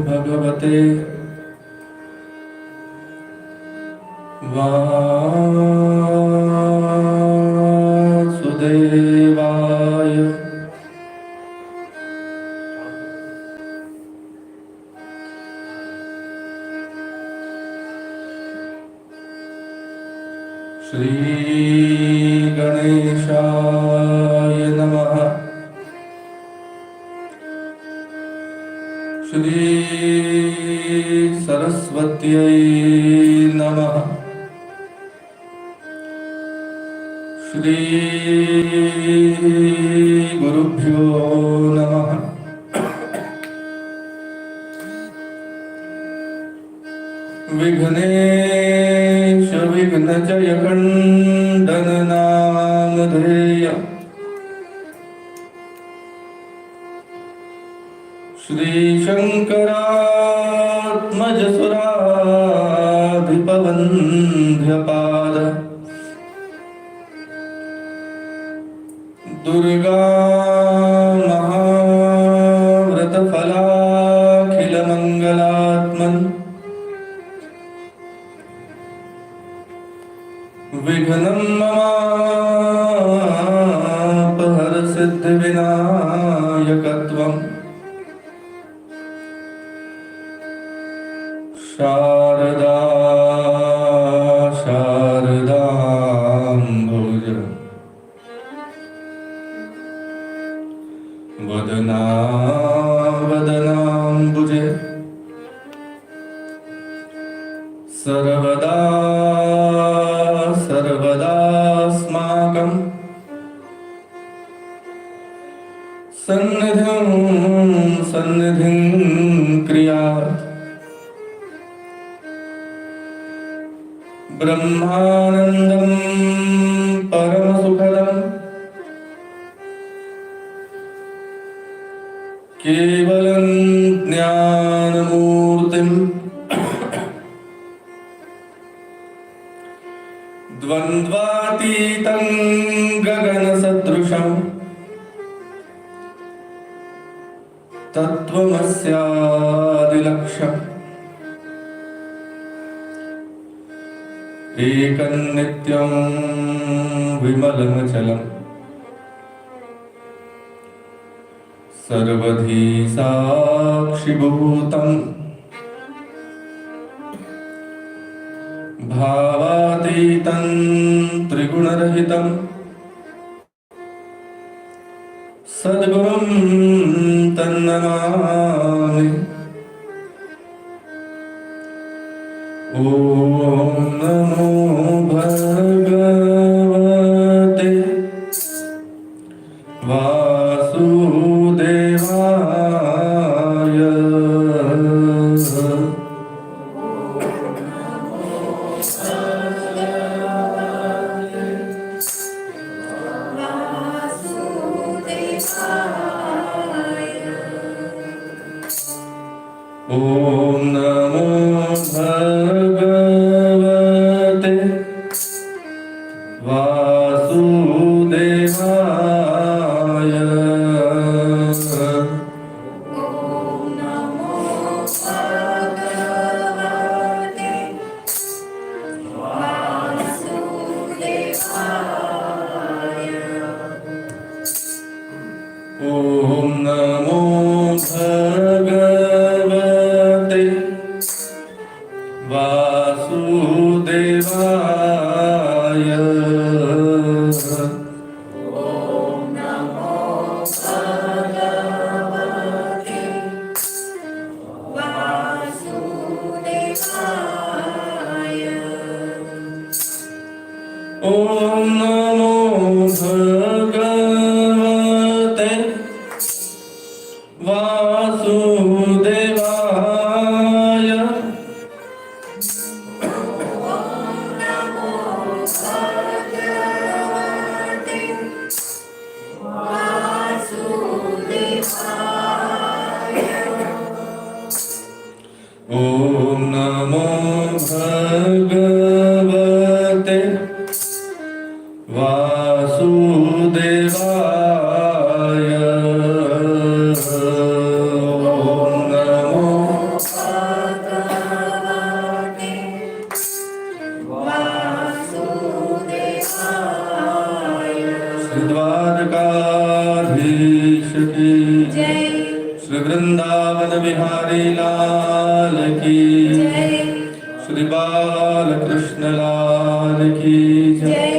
भगवते वासुदेवाय। श्री गणेशाय नमः। श्री सरस्वत्यै नमः। श्री गुरुभ्यो नमः। विघ्नेश विघ्नजय खण्डन नामधेय। श्री शंकरात्मज सुराधिपवन्द्यपाद। दुर्गा महाव्रतफलाखिल मंगलात्मन्। विघ्नं ममापहर सिद्धिविनायकत्वम्। शारदा शारदाम्बुज वदना वदनाम्बुजे। सर्वदा सर्वदास्माकं सन्निधिं सन्निधिं क्रियात्। ब्रह्मानन्दं परमसुखदं केवलं ज्ञानमूर्तिं द्वन्द्वातीतं गगनसदृशं तत्त्वमस्यादिलक्ष्यम्। एकं नित्यं विमलमचलं सर्वधी साक्षिभूतं। भावातीतं त्रिगुणरहितं सद्गुरुं तन्नमामि। ॐ नमो भगवते वासुदेवाय। ॐ नमो भगवते वासुदेवाय। ॐ नमो भगवते वासुदेवाय। ॐ नमो भगवते वासुदेवाय। ॐ नमो भगवते वासुदेवाय। श्री वृंदावन बिहारी लाल की जय। श्री बाल कृष्ण लाल की जय।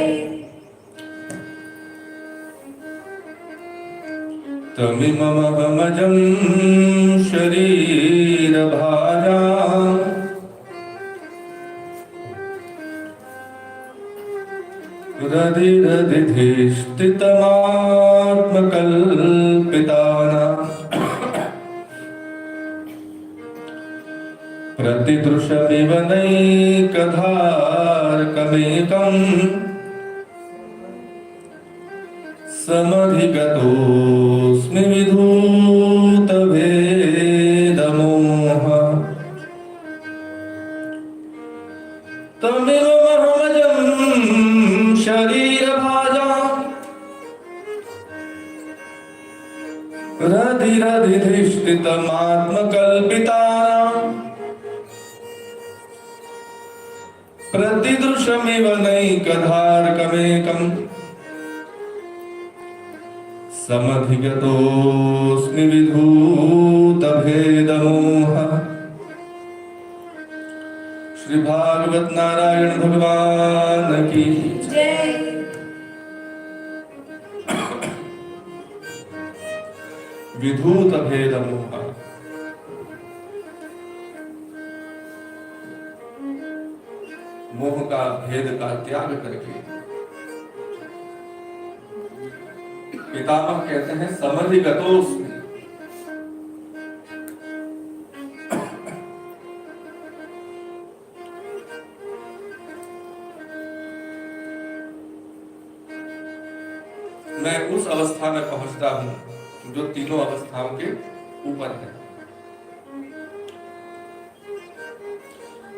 तमिममहमजं शरीरभाजा रधिरधिष्ठितमात्मकल्पितानां प्रतिदृशमिव नैकधारकमेकम् समधिगतोऽस्मि विधूतभेदमोह तमेवमहमजं शरीरभाजां रधिरधिष्ठितमात्मकल्पितानां प्रतिदृशमिव नैकधारकमेकम् समधिगतोऽस्मि विधूतभेदमोह श्री भागवत नारायण भगवान की जय। विधूतभेदमोह मोह का भेद का त्याग करके पितामह कहते हैं समधिगतोऽस्मि। मैं उस अवस्था में पहुंचता हूं जो तीनों अवस्थाओं के ऊपर है।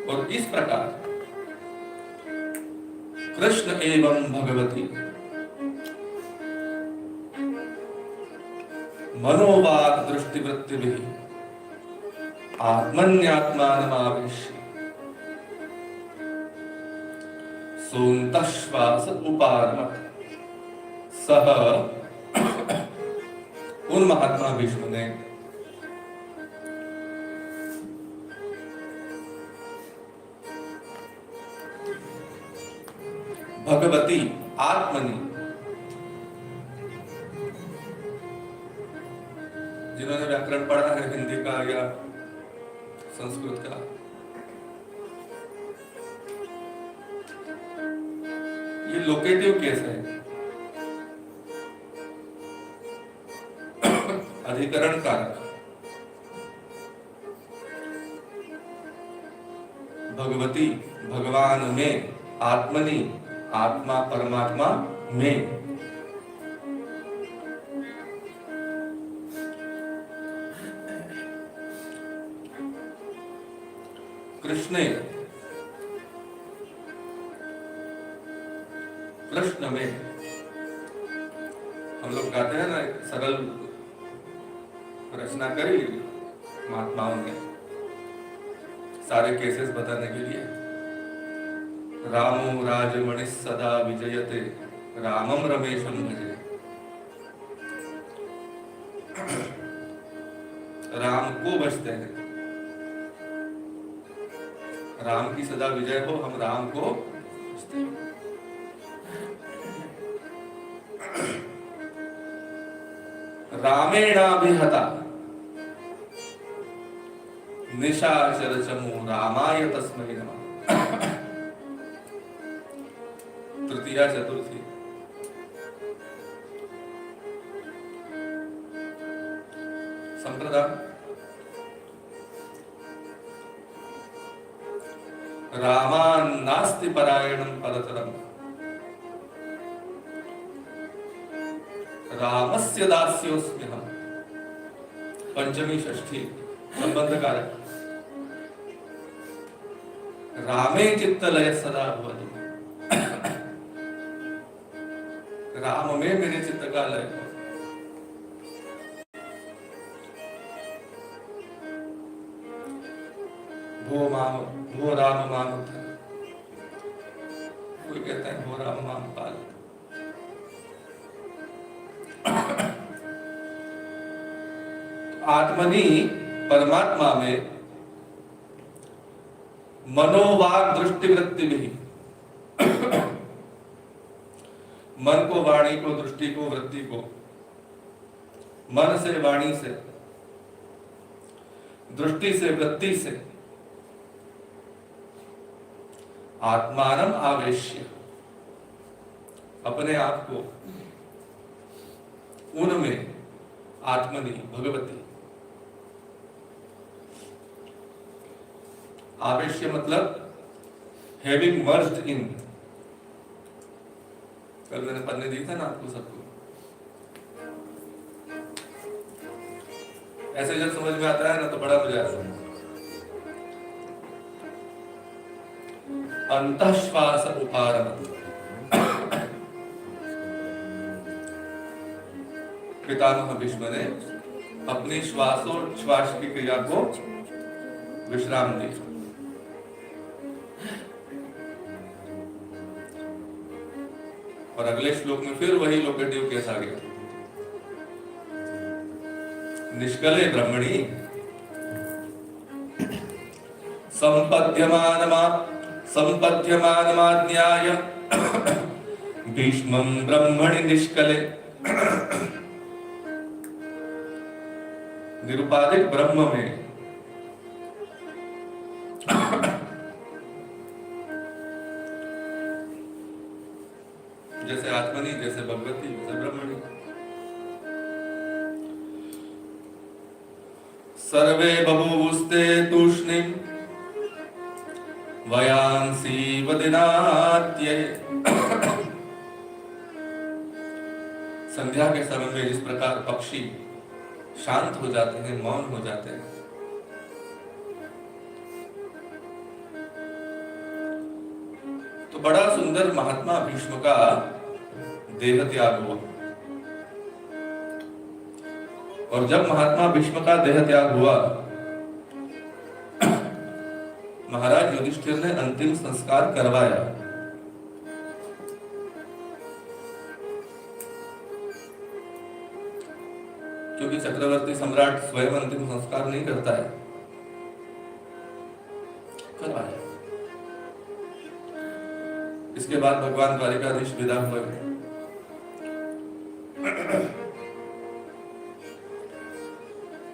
और इस प्रकार कृष्ण एवं भगवती मनोवाक दृष्टिवृत्तिभिः आत्मन्यात्मानमावेश्य सोऽन्तःश्वास उपारमत सह उन महात्मा विष्णु ने भगवती आत्मनि, जिन्होंने व्याकरण पढ़ा है हिंदी का या संस्कृत का, ये लोकेटिव केस है, अधिकरण कारक। भगवती भगवान में, आत्मनि आत्मा परमात्मा में। कृष्णे कृष्ण में। हम लोग कहते हैं ना, एक सरल रचना करी महात्माओं ने सारे केसेस बताने के लिए। रामो राजमणि सदा विजयते रामम रमेशम भजे। राम को बचते हैं, राम की सदा विजय हो, हम राम को बचते हैं। रामेणाभिहता निशाचर चमू रामाय तस्मै नमः। तृतीया चतुर्थी। संप्रदाय रामान नास्ति परायणं परतरम् रामस्य दास्योऽस्म्यहम्। पंचमी षष्ठी संबंध कारक। रामे चित्तलय सदा भवतु। राम में मेरे चित्त का लय हो। भो राम माम उद्धर। कोई कहता है भो राम माम पाल। आत्मनि परमात्मा में मनोवाग दृष्टि वृत्ति भी, मन को, वाणी को, दृष्टि को, वृत्ति को, मन से, वाणी से, दृष्टि से, वृत्ति से आत्मानम आवेश्य, अपने आप को उनमें, आत्मनि भगवती, आवेश्य मतलब हैविंग मर्ज्ड इन। कल मैंने पढ़ने दी था ना आपको सबको, ऐसे जब समझ में आता है ना तो बड़ा मजा आता है। अंतःश्वास उपारम, पितामह भीष्म ने अपनी श्वासोच्छ्वास की क्रिया को विश्राम दी। और अगले श्लोक में फिर वही लोकेटिव केस आ गया, निष्कले ब्रह्मणि संपद्यमानमाज्ञाय भीष्मं ब्रह्मणि निष्कले। निरुपाधिक ब्रह्म में जैसे आत्मनि, जैसे भगवती, जैसे ब्रह्मणि। सर्वे बभूवुस्ते तूष्णीं वयांसी वदनात्ये। संध्या के समय में जिस प्रकार पक्षी शांत हो जाते हैं, मौन हो जाते हैं, तो बड़ा सुंदर महात्मा भीष्म का देह त्याग हुआ। और जब महात्मा भीष्म का देह त्याग हुआ, महाराज युधिष्ठिर ने अंतिम संस्कार करवाया। क्योंकि चक्रवर्ती सम्राट स्वयं अंतिम संस्कार नहीं करता है, करवाया। इसके बाद भगवान द्वारिकाधीश विदा हुए।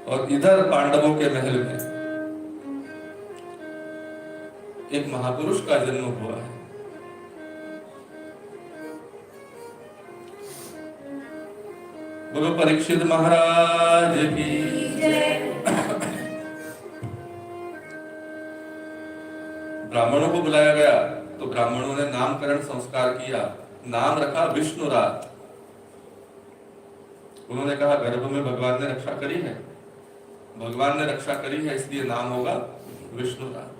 और इधर पांडवों के महल में एक महापुरुष का जन्म हुआ है। बोलो परीक्षित महाराज की। ब्राह्मणों को बुलाया गया तो ब्राह्मणों ने नामकरण संस्कार किया। नाम रखा विष्णुरात। उन्होंने कहा गर्भ में भगवान ने रक्षा करी है, भगवान ने रक्षा करी है, इसलिए नाम होगा विष्णुरात।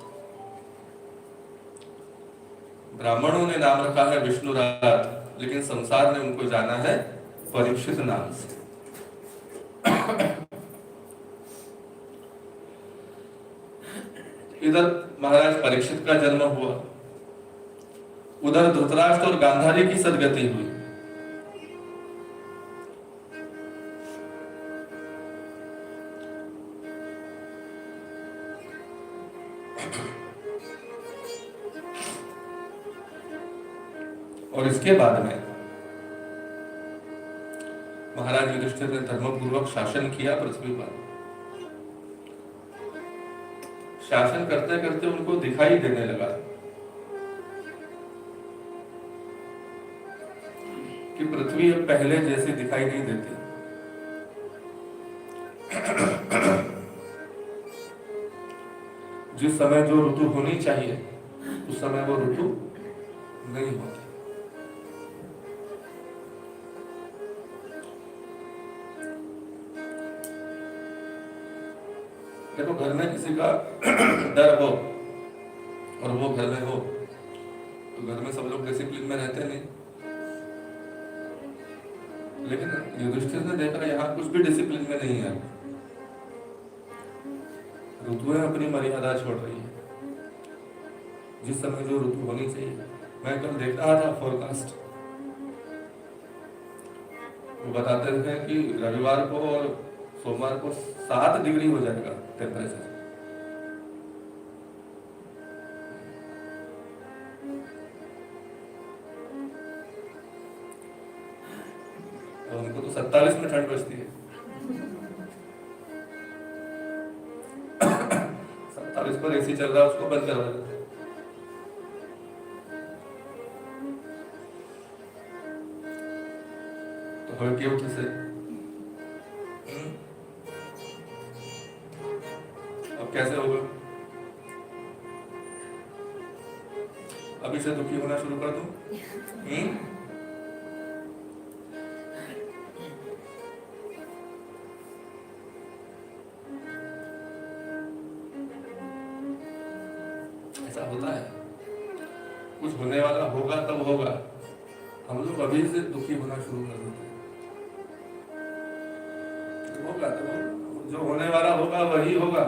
ब्राह्मणों ने नाम रखा है विष्णुरात, लेकिन संसार ने उनको जाना है परीक्षित नाम से। इधर महाराज परीक्षित का जन्म हुआ, उधर धृतराष्ट्र और गांधारी की सदगति हुई। और इसके बाद में महाराज युधिष्ठिर ने धर्मपूर्वक शासन किया पृथ्वी पर। शासन करते करते उनको दिखाई देने लगा कि पृथ्वी अब पहले जैसी दिखाई नहीं देती। जिस समय जो ऋतु होनी चाहिए उस समय वो ऋतु नहीं होती। देखो, घर में किसी का डर हो और वो घर में हो तो घर में सब लोग डिसिप्लिन में रहते नहीं। लेकिन युधिष्ठिर ने देखा यहाँ कुछ भी डिसिप्लिन में नहीं है। ऋतुएं अपनी मर्यादा छोड़ रही है। जिस समय जो ऋतु होनी चाहिए। मैं कल देख रहा था फोरकास्ट, वो बताते थे कि रविवार को और सोमवार को 7 डिग्री हो जाएगा टेम्परेचर। और उनको तो 47 में ठंड बचती है। 47 पर एसी चल रहा है, उसको बंद करवा देते। तो हमें क्यों उठे से अब कैसे होगा? अभी से दुखी होना शुरू कर दूं? ऐसा होता है, कुछ होने वाला होगा तब होगा, हम लोग अभी से दुखी होना शुरू कर देते हैं। होगा तो जो होने वाला होगा वही होगा।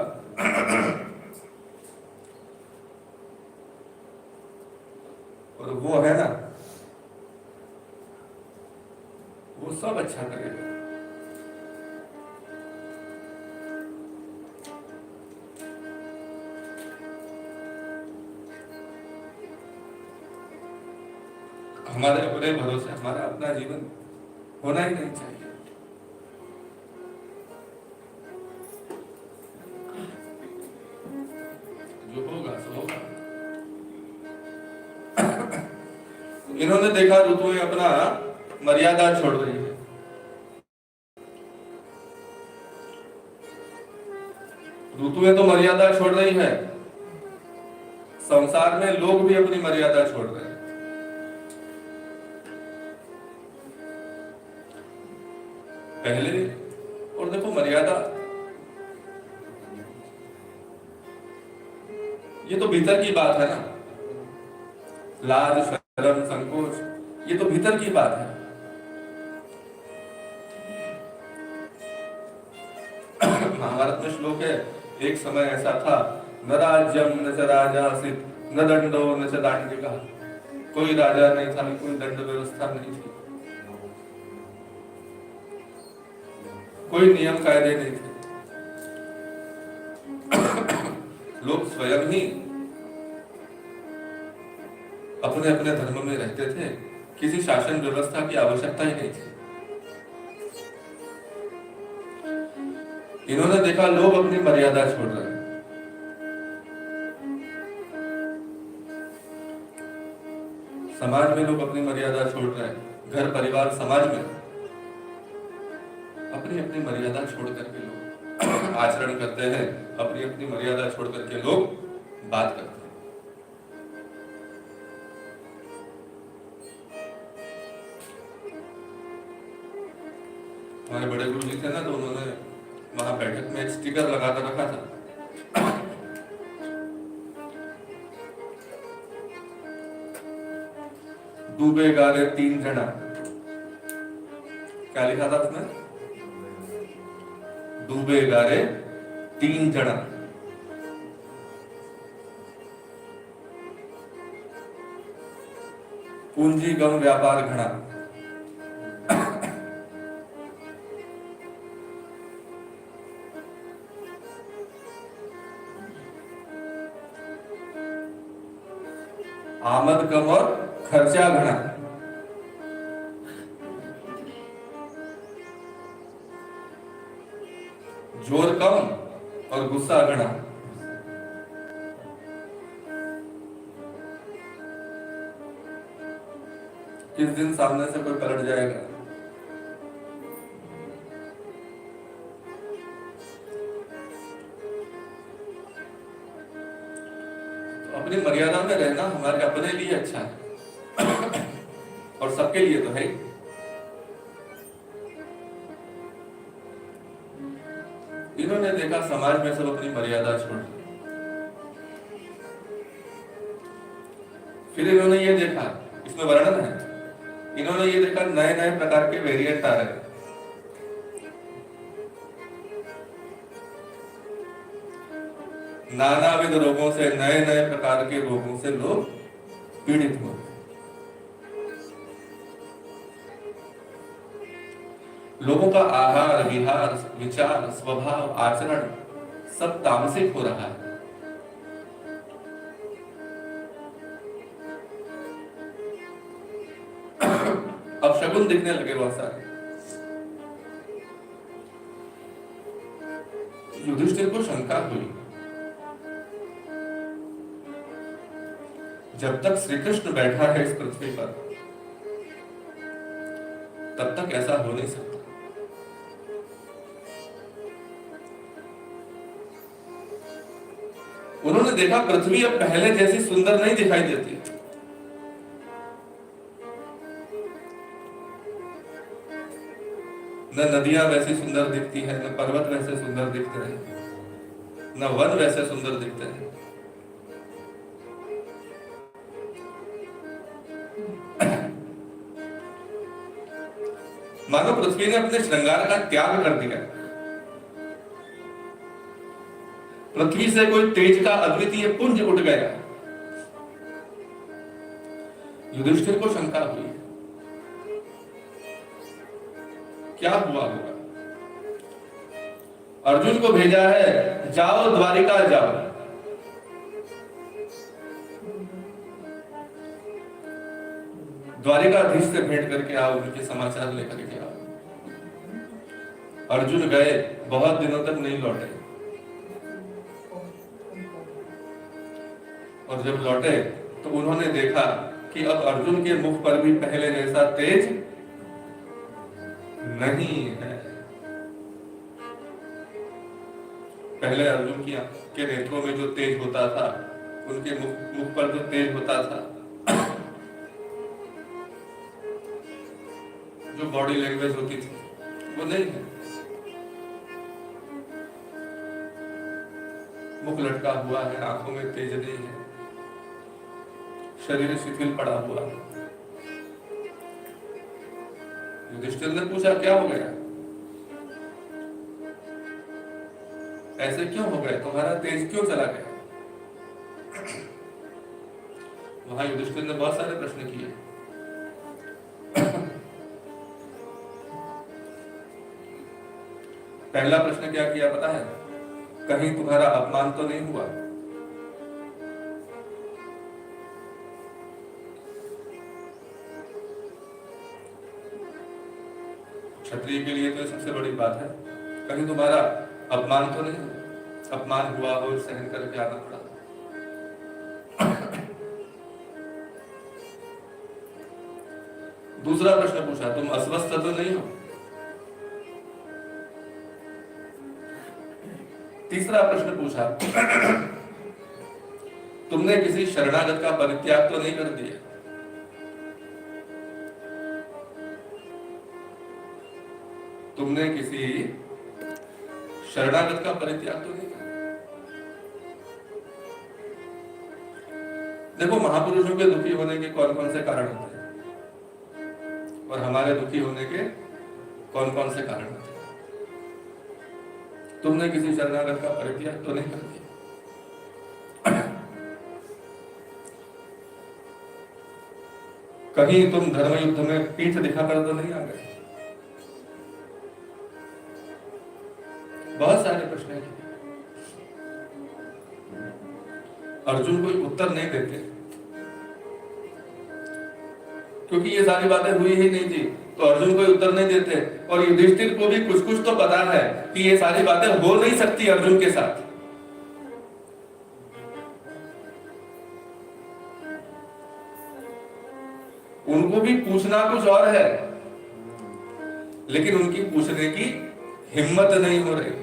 और वो है ना, वो सब अच्छा करेगा। हमारे अपने भरोसे हमारा अपना जीवन होना ही नहीं चाहिए। जो होगा सो होगा। इन्होंने देखा ऋतुएं अपना मर्यादा छोड़ रही है। ऋतुएं तो मर्यादा छोड़ रही है, संसार में लोग भी अपनी मर्यादा छोड़ रहे हैं। पहले और देखो मर्यादा, ये तो भीतर की बात है ना। लाज, शर्म, संकोच, ये तो भीतर की बात है। महाभारत में श्लोक है, एक समय ऐसा था, न राज्यम न च राजासित न दंडो न च दांडिका। कोई राजा नहीं था, कोई दंड व्यवस्था नहीं थी, कोई नियम कायदे नहीं थे। लोग स्वयं ही अपने अपने धर्म में रहते थे, किसी शासन व्यवस्था की आवश्यकता ही नहीं थी। इन्होंने देखा लोग अपनी मर्यादा छोड़ रहे हैं। समाज में लोग अपनी मर्यादा छोड़ रहे हैं, घर परिवार समाज में अपनी अपनी मर्यादा छोड़ करके लोग आचरण करते हैं, अपनी अपनी मर्यादा छोड़ करके लोग बात करते हैं। हमारे बड़े गुरु जी थे ना, तो उन्होंने वहां बैठक में एक स्टिकर लगा कर रखा था, डूबे गाले 3 जना। क्या लिखा था उसमें? डूबे गाले 3 जना। पूंजी गम व्यापार घड़ा। आमद कम और खर्चा घना। जोर कम और गुस्सा घना। किस दिन सामने से कोई पलट जाएगा। अपनी मर्यादा में रहना हमारे अपने लिए अच्छा है और सबके लिए तो है। इन्होंने देखा समाज में सब अपनी मर्यादा छोड़, फिर इन्होंने ये देखा, इसमें वर्णन है, इन्होंने ये देखा नए नए प्रकार के वेरिएंट आ रहे हैं। नानाविध रोगों से, नए नए प्रकार के रोगों से लोग पीड़ित हो। लोगों का आहार विहार विचार स्वभाव आचरण सब तामसिक हो रहा है। अब शगुन दिखने लगे बहुत सारे। युधिष्ठिर को शंका हुई, जब तक श्री कृष्ण बैठा है इस पृथ्वी पर तब तक ऐसा हो नहीं सकता। उन्होंने देखा पृथ्वी अब पहले जैसी सुंदर नहीं दिखाई देती। न नदियां वैसी सुंदर दिखती है, न पर्वत वैसे सुंदर दिखते हैं, न वन वैसे सुंदर दिखते हैं। मानो पृथ्वी ने अपने श्रृंगार का त्याग कर दिया। पृथ्वी से कोई तेज का अद्वितीय पुंज उठ गया। युधिष्ठिर को शंका हुई, क्या हुआ होगा। अर्जुन को भेजा है, जाओ द्वारिका जाओ। द्वारिकाधीश से भेंट करके आओ, उनके समाचार लेकर के आओ। अर्जुन गए, बहुत दिनों तक नहीं लौटे, और जब लौटे तो उन्होंने देखा कि अब अर्जुन के मुख पर भी पहले जैसा तेज नहीं है। पहले अर्जुन के नेत्रों में जो तेज होता था, उनके मुख पर जो तेज होता था, जो बॉडी लैंग्वेज होती थी, वो नहीं है। मुख लटका हुआ है, आंखों में तेज नहीं है, शरीर शिथिल पड़ा हुआ है। युधिष्ठिर ने पूछा, क्या हो गया, ऐसे क्यों हो गए, तुम्हारा तेज क्यों चला गया। वहां युधिष्ठिर ने बहुत सारे प्रश्न किए। पहला प्रश्न क्या किया पता है, कहीं तुम्हारा अपमान तो नहीं हुआ। क्षत्रिय के लिए तो सबसे बड़ी बात है, कहीं तुम्हारा अपमान तो नहीं हुआ। अपमान हुआ और सहन करके आना पड़ा। दूसरा प्रश्न पूछा, तुम अस्वस्थ तो नहीं हो। तीसरा प्रश्न पूछा, तुमने किसी शरणागत का परित्याग तो नहीं कर दिया। तुमने किसी शरणागत का परित्याग तो नहीं किया। देखो, महापुरुषों के दुखी होने के कौन कौन से कारण होते हैं और हमारे दुखी होने के कौन कौन से कारण होते हैं। तुमने किसी शरणागत का परित्याग तो नहीं कर दिया। कहीं तुम धर्म युद्ध में पीठ दिखाकर तो नहीं आ गए। बहुत सारे प्रश्न हैं। अर्जुन कोई उत्तर नहीं देते, क्योंकि ये सारी बातें हुई ही नहीं थी, तो अर्जुन कोई उत्तर नहीं देते। और युधिष्ठिर को भी कुछ कुछ तो पता है कि ये सारी बातें हो नहीं सकती अर्जुन के साथ। उनको भी पूछना कुछ और है, लेकिन उनकी पूछने की हिम्मत नहीं हो रही।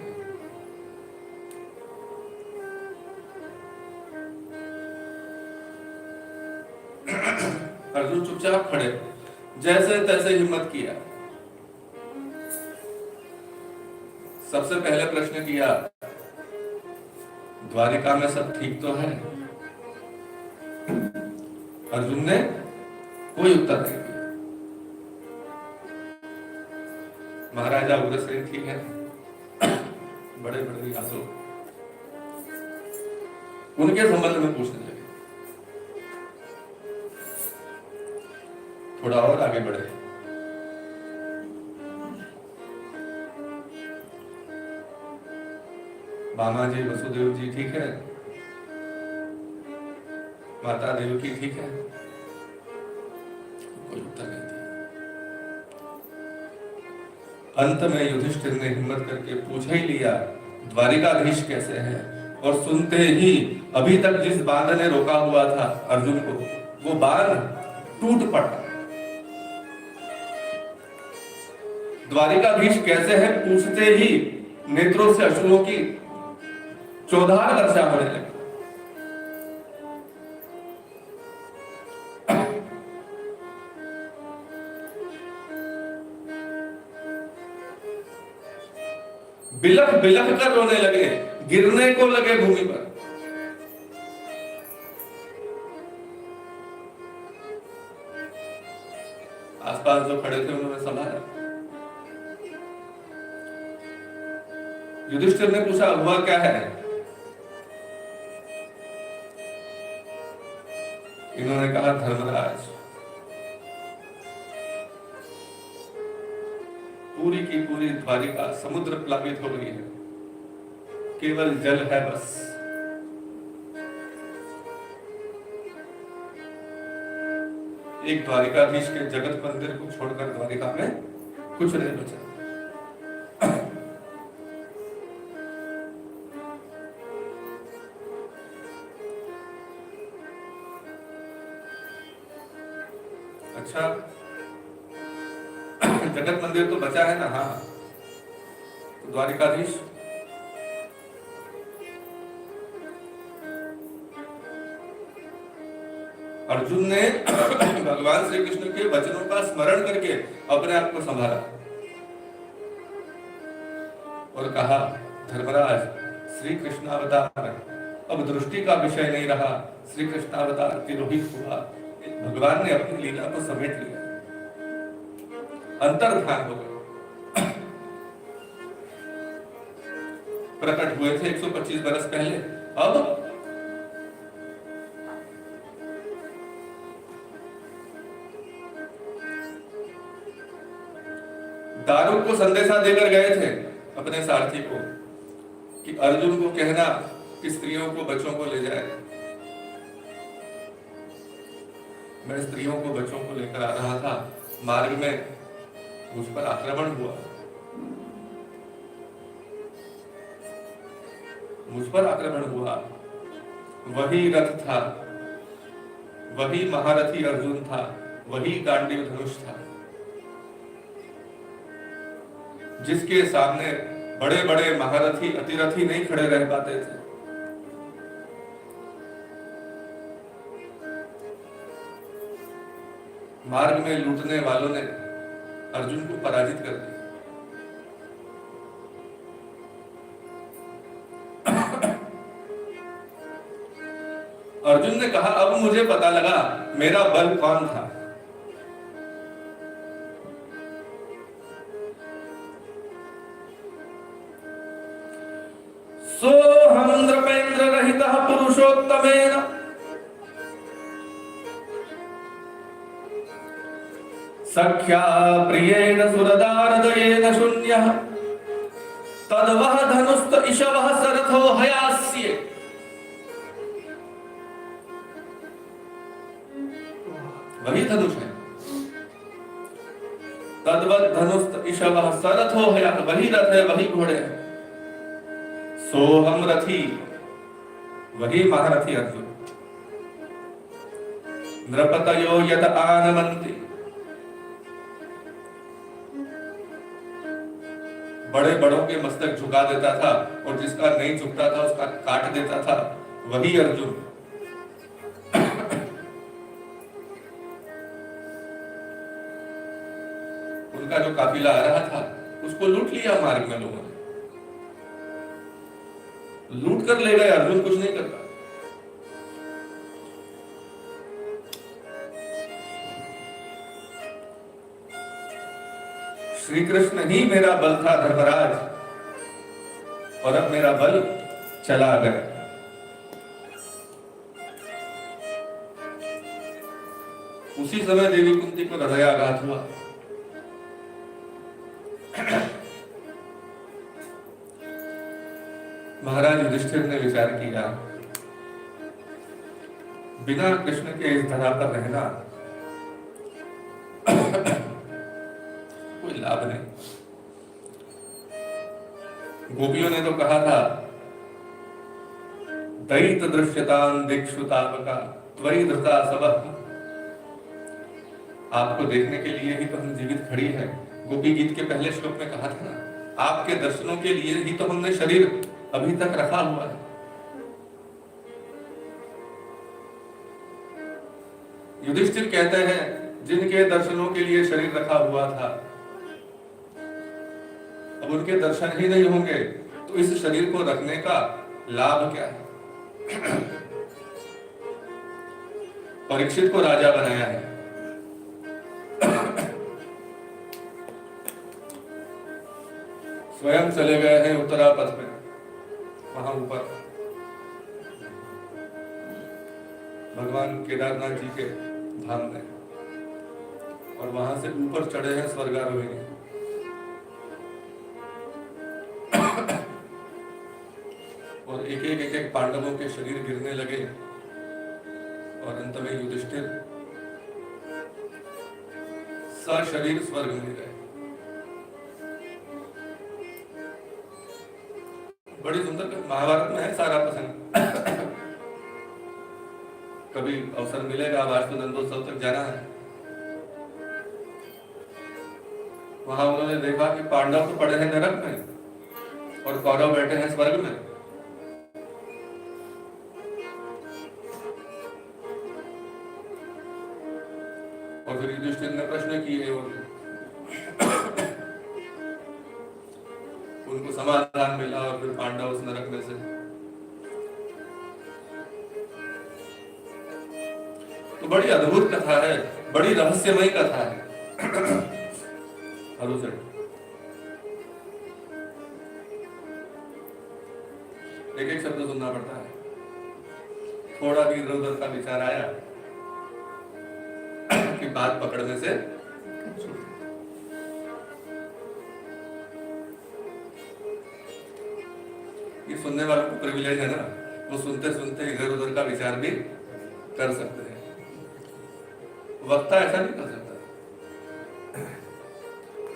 अर्जुन चुपचाप खड़े, जैसे तैसे हिम्मत किया। सबसे पहले प्रश्न किया, द्वारिका में सब ठीक तो है। अर्जुन ने कोई उत्तर नहीं दिया। महाराजा उग्रसेन ठीक है, बड़े बड़े यादव, उनके संबंध में पूछने लगे। थोड़ा और आगे बढ़े, मामा जी वसुदेव जी ठीक है, माता देवकी ठीक है? कोई उत्तर नहीं दिया। अंत में युधिष्ठिर ने हिम्मत करके पूछ ही लिया, द्वारिकाधीश कैसे है? और सुनते ही अभी तक जिस बांध ने रोका हुआ था अर्जुन को, वो बांध टूट पड़ा। द्वारिकाधीश कैसे है पूछते ही नेत्रों से अश्रुओं की चौधार वर्षा होने लगी। बिलख बिलख कर रोने लगे, गिरने को लगे भूमि पर। आसपास जो खड़े थे उन्होंने संभाला। युधिष्ठिर ने पूछा, हुआ क्या है? इन्होंने कहा, धर्मराज, पूरी की पूरी द्वारिका समुद्र प्लावित हो गई है, केवल जल है बस। एक द्वारिकाधीश के जगत मंदिर को छोड़कर द्वारिका में कुछ नहीं बचा। अच्छा, जगत मंदिर तो बचा है ना? हाँ, तो द्वारिकाधीश? अर्जुन ने भगवान श्री कृष्ण के वचनों का स्मरण करके अपने आप को संभाला और कहा, धर्मराज, श्री कृष्णावतार अब दृष्टि का विषय नहीं रहा, श्री कृष्णावतार तिरोहित हुआ। भगवान ने अपनी लीला को समेट लिया, अंतर्धान हो गए। प्रकट हुए थे 125 बरस पहले, अब दारुक को संदेशा देकर गए थे अपने सारथी को कि अर्जुन को कहना कि स्त्रियों को बच्चों को ले जाए। मैं स्त्रियों को बच्चों को लेकर आ रहा था, मार्ग में मुझ पर आक्रमण हुआ, मुझ पर आक्रमण हुआ। वही रथ था, वही महारथी अर्जुन था, वही गांडीव धनुष था, जिसके सामने बड़े बड़े महारथी अतिरथी नहीं खड़े रह पाते थे। मार्ग में लूटने वालों ने अर्जुन को पराजित कर दिया। अर्जुन ने कहा, अब मुझे पता लगा मेरा बल कौन था। सोहम नृपेंद्र रहितः पुरुषोत्तमेन सख्या प्रियेण सुरदारदयेन शून्यः तद्वः धनुस्त इषवः सरथो हयास्ये। वही धनुष है, तद्वत् धनुस्त इषवः सरथो हयाः, वही रथ है, वही घोड़े हैं। सोहम रथी, वही महारथी अर्जुन। नृपतयो यत आनमन्ति, बड़े बड़ों के मस्तक झुका देता था और जिसका नहीं झुकता था उसका काट देता था, वही अर्जुन। उनका जो काफिला आ रहा था उसको लूट लिया मार्ग में लोगों ने, लूट कर ले गए। अर्जुन कुछ नहीं करता। श्री कृष्ण ही मेरा बल था धर्मराज, और अब मेरा बल चला गया। उसी समय देवी कुंती को हृदयाघात हुआ। महाराज युधिष्ठिर ने विचार किया, बिना कृष्ण के इस धरा पर रहना कोई लाभ नहीं। गोपियों ने तो कहा था, दयित दृश्यतान दिक्षु तावका त्वयि धृता सबः, आपको देखने के लिए ही तो हम जीवित खड़ी है। गोपी गीत के पहले श्लोक में कहा था ना, आपके दर्शनों के लिए ही तो हमने शरीर अभी तक रखा हुआ है। युधिष्ठिर कहते हैं, जिनके दर्शनों के लिए शरीर रखा हुआ था, अब उनके दर्शन ही नहीं होंगे तो इस शरीर को रखने का लाभ क्या है। परीक्षित को राजा बनाया है, स्वयं चले गए हैं उत्तरापथ में, वहां ऊपर भगवान केदारनाथ जी के धाम में, और वहां से ऊपर चढ़े हैं स्वर्गारोहिणी। और एक एक पांडवों के शरीर गिरने लगे, और अंत में युधिष्ठिर सशरीर स्वर्ग में गए। बड़ी सुंदर महाभारत में है सारा प्रसंग। कभी अवसर मिलेगा, वास्तु दंडोत्सव तक जाना है। वहां उन्होंने देखा कि पांडव तो पड़े हैं नरक में और कौरव बैठे हैं स्वर्ग में। और फिर युधिष्ठिर ने प्रश्न किए और उनको समाधान मिला, और फिर पांडव उस नरक में से। तो बड़ी अद्भुत कथा है, बड़ी रहस्यमयी कथा है। एक एक शब्द सुनना पड़ता है। थोड़ा भी इधर उधर का विचार आया कि बात पकड़ने से ये सुनने वालों को प्रिविलेज है ना, वो सुनते सुनते इधर उधर का विचार भी कर सकते हैं। वक्ता ऐसा नहीं कर सकता।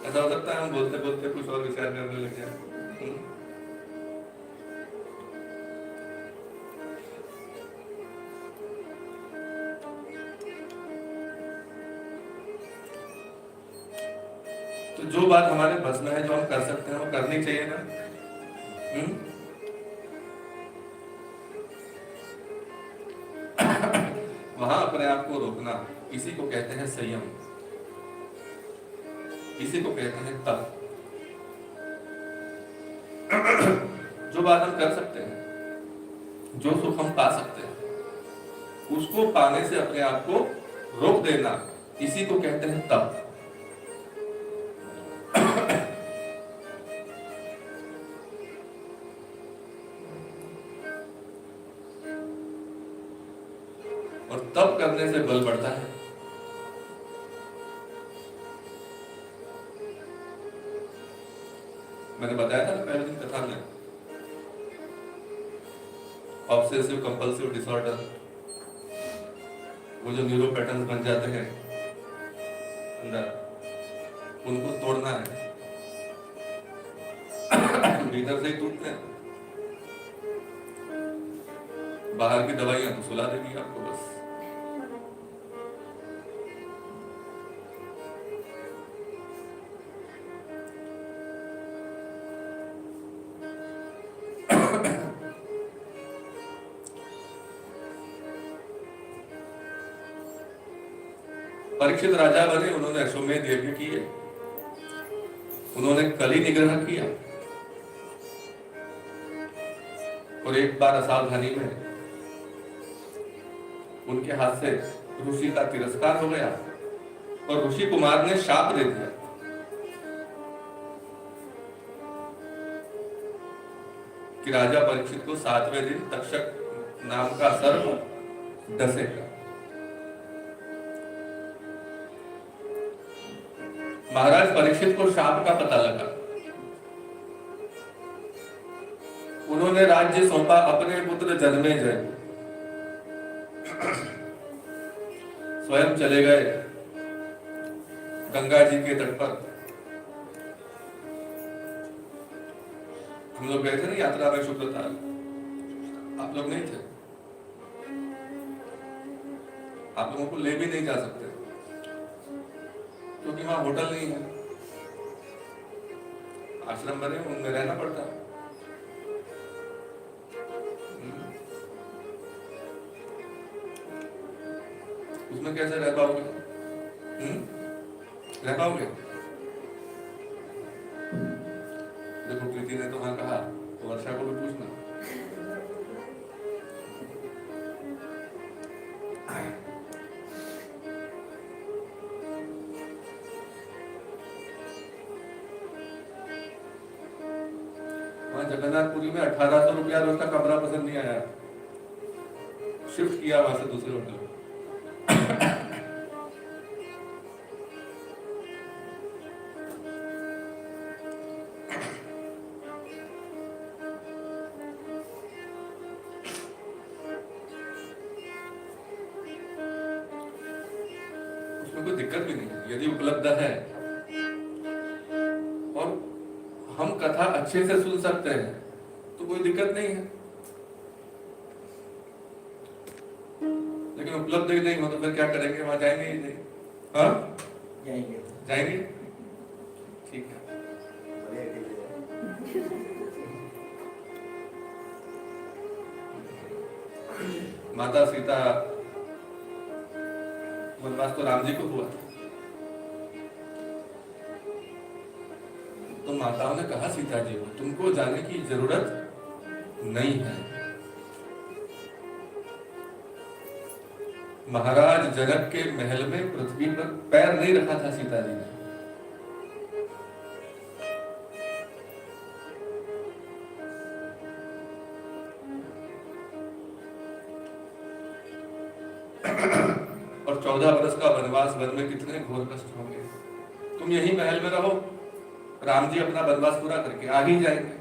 ऐसा हो सकता है हम बोलते बोलते कुछ और विचार करने लग जाए। तो जो बात हमारे बस में है, जो हम कर सकते हैं, वो करनी चाहिए ना। वहां अपने आप को रोकना, इसी को कहते हैं संयम, इसी को कहते हैं तप। जो बात हम कर सकते हैं, जो सुख हम पा सकते हैं, उसको पाने से अपने आप को रोक देना, इसी को कहते हैं तप। और तप करने से बल बढ़ता है। मैंने बताया था ना पहले दिन कथा में, ऑब्सेसिव कंपल्सिव डिसऑर्डर, वो जो न्यूरो पैटर्न्स बन जाते हैं अंदर, उनको तोड़ना है। भीतर से ही टूटते हैं, बाहर की दवाइयां तो सुला देगी आपको बस। परीक्षित राजा बने, उन्होंने अश्वमेध यज्ञ किए, उन्होंने कली निग्रह किया, और एक बार असावधानी में उनके हाथ से ऋषि का तिरस्कार हो गया और ऋषि कुमार ने शाप दे दिया कि राजा परीक्षित को 7वें दिन तक्षक नाम का सर्प डसेगा। महाराज परीक्षित को शाप का पता लगा, उन्होंने राज्य सौंपा अपने पुत्र जन्मेजय। स्वयं चले गए गंगा जी के तट पर। हम लोग गए थे ना यात्रा में शुक्रताल, आप लोग नहीं थे, आप लोगों को ले भी नहीं जा सकते क्योंकि वहां होटल नहीं है, आश्रम बने उनमें रहना पड़ता है। उसमें कैसे रह पाओगे? रह पाओगे? देखो प्रीति ने तो हाँ कहा, तो वर्षा को भी पूछना। वहां जगन्नाथपुरी में 1800 रुपया रोज का कमरा पसंद नहीं आया, शिफ्ट किया वहां से दूसरे होटल। कोई दिक्कत भी नहीं यदि उपलब्ध है और हम कथा अच्छे से सुन सकते हैं तो कोई दिक्कत नहीं है, लेकिन उपलब्ध ही नहीं हो तो फिर क्या करेंगे? वहां जाएंगे ही नहीं। हाँ जाएंगे, जाएंगे, ठीक है। माता सीता वनवास तो राम जी को हुआ, तो माताओं ने कहा सीता जी को तुमको जाने की जरूरत नहीं है। महाराज जनक के महल में पृथ्वी पर पैर नहीं रखा था सीता जी ने। और 14 वर्ष का वनवास, वन में कितने घोर कष्ट होंगे। तुम यही महल में रहो, राम जी अपना वनवास पूरा करके आ ही जाएंगे।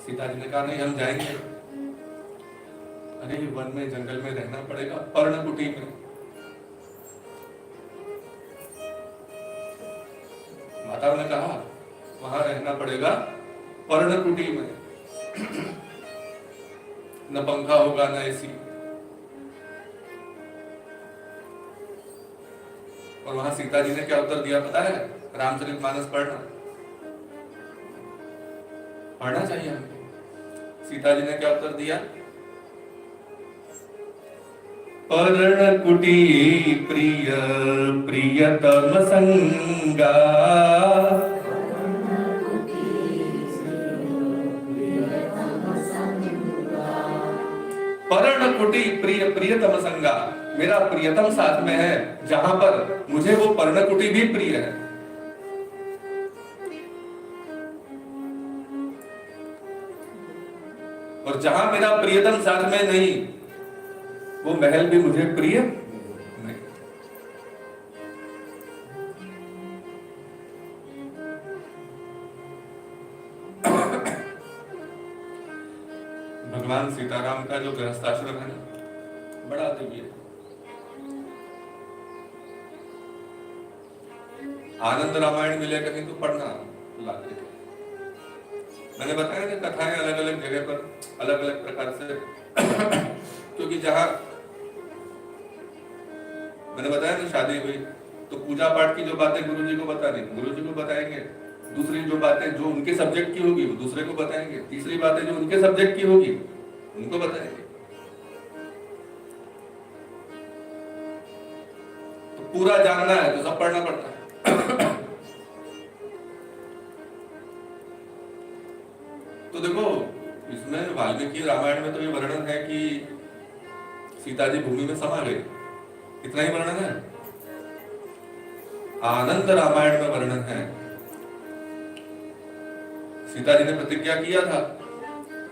सीता जी ने कहा नहीं हम जाएंगे। अरे वन में जंगल में रहना पड़ेगा, पर्णकुटी में। माता ने कहा वहां रहना पड़ेगा पर्णकुटी में, न पंखा होगा न एसी, और वहां सीता जी ने क्या उत्तर दिया पता है? रामचरितमानस पढ़ना चाहिए हमको। सीता जी ने क्या उत्तर दिया? पर्णकुटी प्रिय प्रियतम संगा, पर्णकुटी प्रिय प्रियतम संगा, मेरा प्रियतम साथ में है, जहां पर मुझे वो पर्णकुटी भी प्रिय है। और जहां मेरा प्रियतम साथ में नहीं, वो महल भी मुझे प्रिय नहीं। भगवान सीताराम का जो गृहस्थाश्रम है ना, बड़ा दिव्य है। आनंद रामायण मिले कहीं तो पढ़ना लाते। मैंने बताया कि कथाएं अलग अलग जगह पर अलग अलग प्रकार से क्योंकि जहां मैंने बताया ना शादी हुई तो पूजा पाठ की जो बातें गुरु जी को बतानी, गुरु जी को बताएंगे। दूसरी जो बातें जो उनके सब्जेक्ट की होगी वो दूसरे को बताएंगे। तीसरी बातें जो उनके सब्जेक्ट की होगी उनको बताएंगे। तो पूरा जानना है तो सब पढ़ना पड़ता है। तो देखो इसमें वाल्मीकि रामायण में तो ये वर्णन है कि सीता जी भूमि में समा गई, इतना ही वर्णन है। आनंद रामायण में वर्णन है सीता जी ने प्रतिज्ञा किया था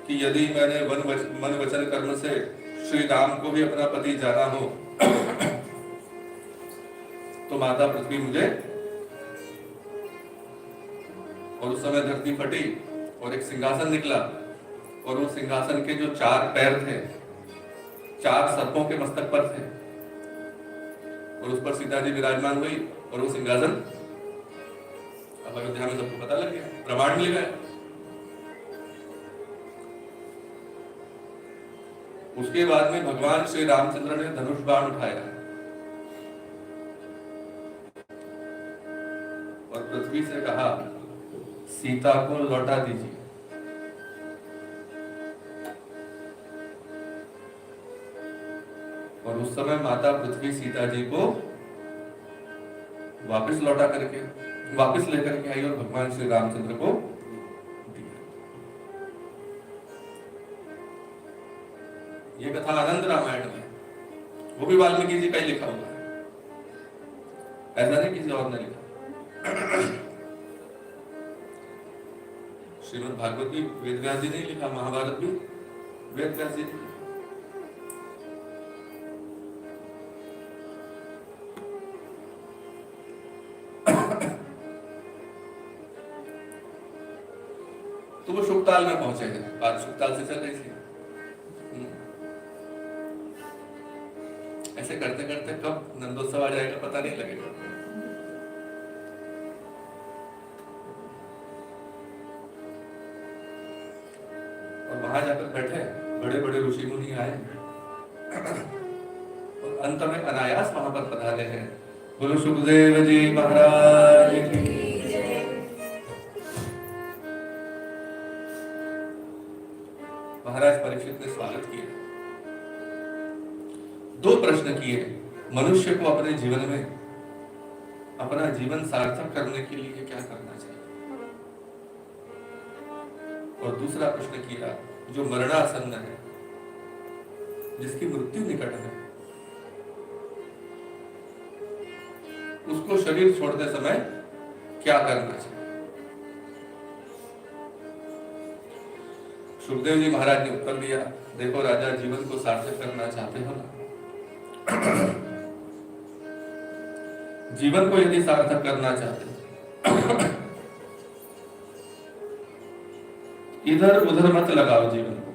कि यदि मैंने मन वचन कर्म से श्री राम को भी अपना पति जाना हो तो माता पृथ्वी मुझे, और उस समय धरती फटी और एक सिंहासन निकला और उस सिंहासन के जो 4 पैर थे 4 सर्पों के मस्तक पर थे, और उस पर सीता जी विराजमान हुई और वो सिंहासन अब अयोध्या में सबको पता लग गया, प्रमाण मिल गया। उसके बाद में भगवान श्री रामचंद्र ने धनुष बाण उठाया और पृथ्वी से कहा सीता को लौटा दीजिए। और उस समय माता पृथ्वी सीता जी को वापस लेकर के आई और भगवान श्री रामचंद्र को दिया। ये कथा आनंद रामायण में, वो भी वाल्मीकि जी का ही लिखा हुआ है, ऐसा नहीं किसी और ने लिखा। श्रीमद् भागवत भी वेद व्यास जी ने लिखा, महाभारत भी वेद व्यास जी ने। तो वो शुकताल में पहुंचे हैं, बात शुकताल से चल रही थी। ऐसे करते करते कब नंदोत्सव आ जाएगा पता नहीं लगेगा। और वहां जाकर बैठे, बड़े बड़े ऋषि मुनि आए और अंत में अनायास वहां पर पधारे हैं। बोलो सुखदेव जी महाराज की। महाराज परीक्षित ने स्वागत किया, 2 प्रश्न किए। मनुष्य को अपने जीवन में अपना जीवन सार्थक करने के लिए क्या करना चाहिए, और दूसरा प्रश्न किया जो मरणासन्न है, जिसकी मृत्यु निकट है, उसको शरीर छोड़ते समय क्या करना चाहिए। सुखदेव जी महाराज ने उत्तर दिया, देखो राजा, जीवन को सार्थक करना चाहते हो ना, जीवन को यदि सार्थक करना चाहते हो इधर उधर मत लगाओ जीवन को।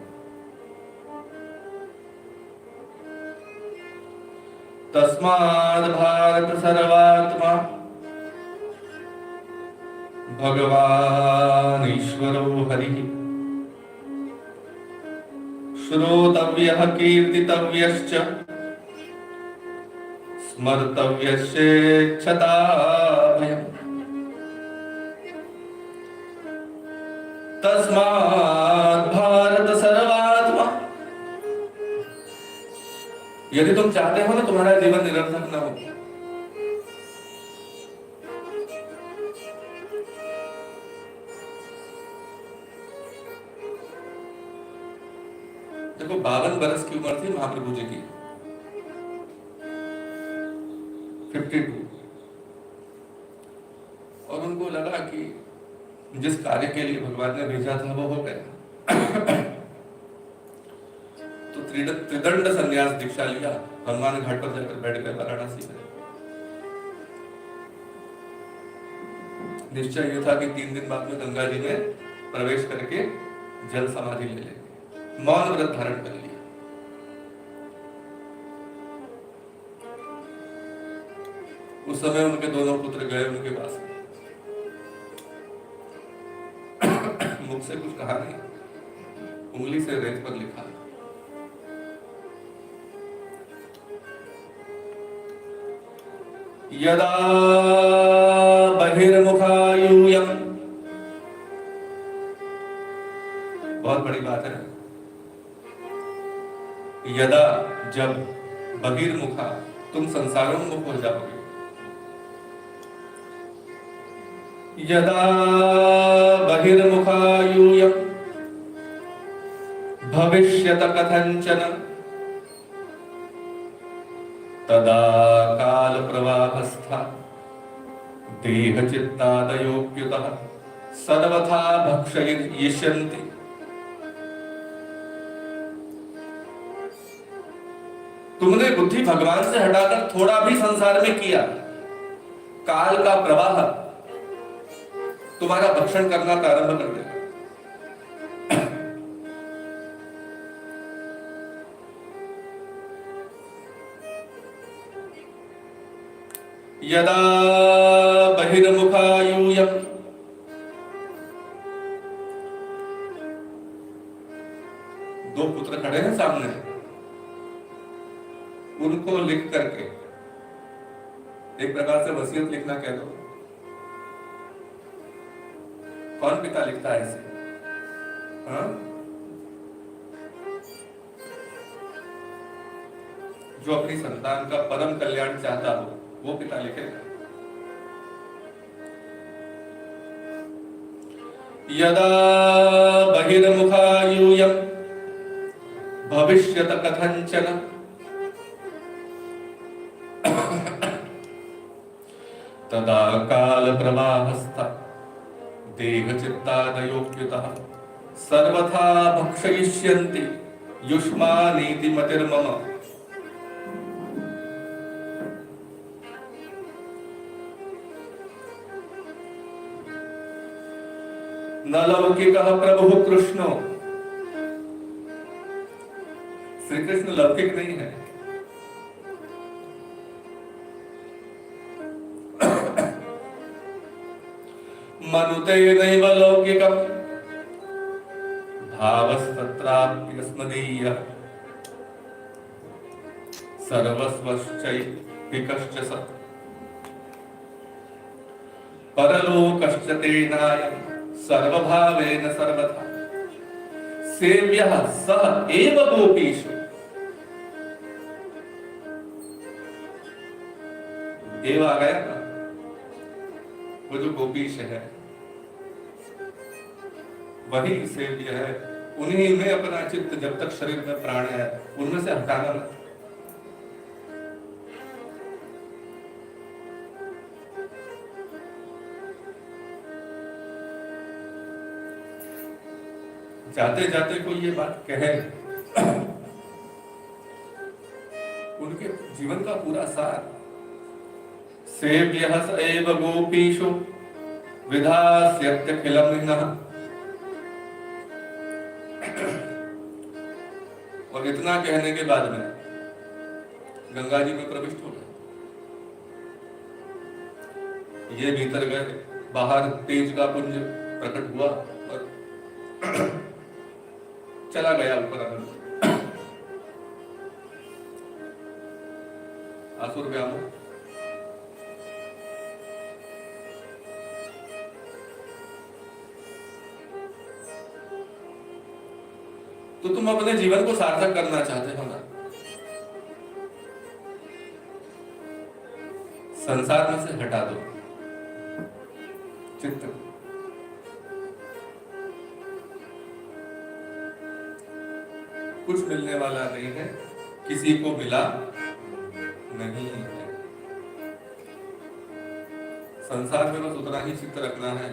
तस्माद् भारत सर्वात्मा भगवान ईश्वरो हरिः श्रोतव्यः कीर्तितव्यश्च स्मर्तव्यश्चेच्छता भयम्। तस्मात् भारत सर्वात्मा, यदि तुम चाहते हो ना तुम्हारा जीवन निरर्थक न हो, देखो 52 बरस की उम्र थी महाप्रभु जी की, 52, और उनको लगा कि जिस कार्य के लिए भगवान ने भेजा था वो हो गया। तो त्रिदंड संन्यास दीक्षा लिया, हनुमान घाट पर जाकर बैठ गए वाराणसी में। निश्चय ये था कि 3 दिन बाद में गंगा जी में प्रवेश करके जल समाधि ले लेंगे, मौन व्रत धारण कर लिया। उस समय उनके दोनों पुत्र गए उनके पास, मुख से कुछ कहा नहीं, उंगली से रेत पर लिखा, यदा बहिर्मुखायूयम्, बहुत बड़ी बात है, यदा जब बहिर्मुखा तुम संसारोन्मुख हो जाओगे, यदा बहिर्मुखायूयम् भविष्यत कथंचन तदा काल प्रवाहस्था देह चित्तादयोप्युतः सर्वथा भक्षयिष्यन्ति। तुमने बुद्धि भगवान से हटाकर थोड़ा भी संसार में किया, काल का प्रवाह तुम्हारा भक्षण करना प्रारंभ कर देगा। यदा बहिर्मुखा यूयम्, दो पुत्र खड़े हैं सामने, उनको लिख करके एक प्रकार से वसीयत लिखना कह दो। कौन पिता लिखता है इसे? हाँ? जो अपनी संतान का परम कल्याण चाहता हो वो पिता लिखेगा। यदा बहिर्मुखा यूयम् भविष्यत कथंचन, तदा काल प्रवाहस्थ देह चित्तादयोप्युतः सर्वथा भक्षयिष्यन्ति युष्मानीति मतिर्मम। न लौकिकः प्रभुः कृष्णो, श्री कृष्ण लौकिक नहीं है। मनुते नैव लौकिकम् भावस्तत्राप्यस्मदीयः सर्वस्वश्चैकश्च सत् परलोकश्च तेनायम् सर्वभावेन सर्वथा सेव्यः सः एव गोपीषु। एव आ गया ना, वो जो गोपीश है वही सेव्य है। उन्हीं में अपना चित्त जब तक शरीर में प्राण है उनमें से हटाना मत। जाते जाते कोई ये बात कहे, उनके जीवन का पूरा सार, सेव्यः स एव गोपीषु विधास्यत्यखिलं नः। और इतना कहने के बाद में गंगा जी में प्रविष्ट हो गए। ये भीतर गए, बाहर तेज का पुंज प्रकट हुआ और चला गया ऊपर आनंद। आसुर व्यामोह, तो तुम अपने जीवन को सार्थक करना चाहते हो ना, संसार में से हटा दो चित्त। कुछ मिलने वाला नहीं है, किसी को मिला नहीं है। संसार में बस उतना ही चित्त रखना है।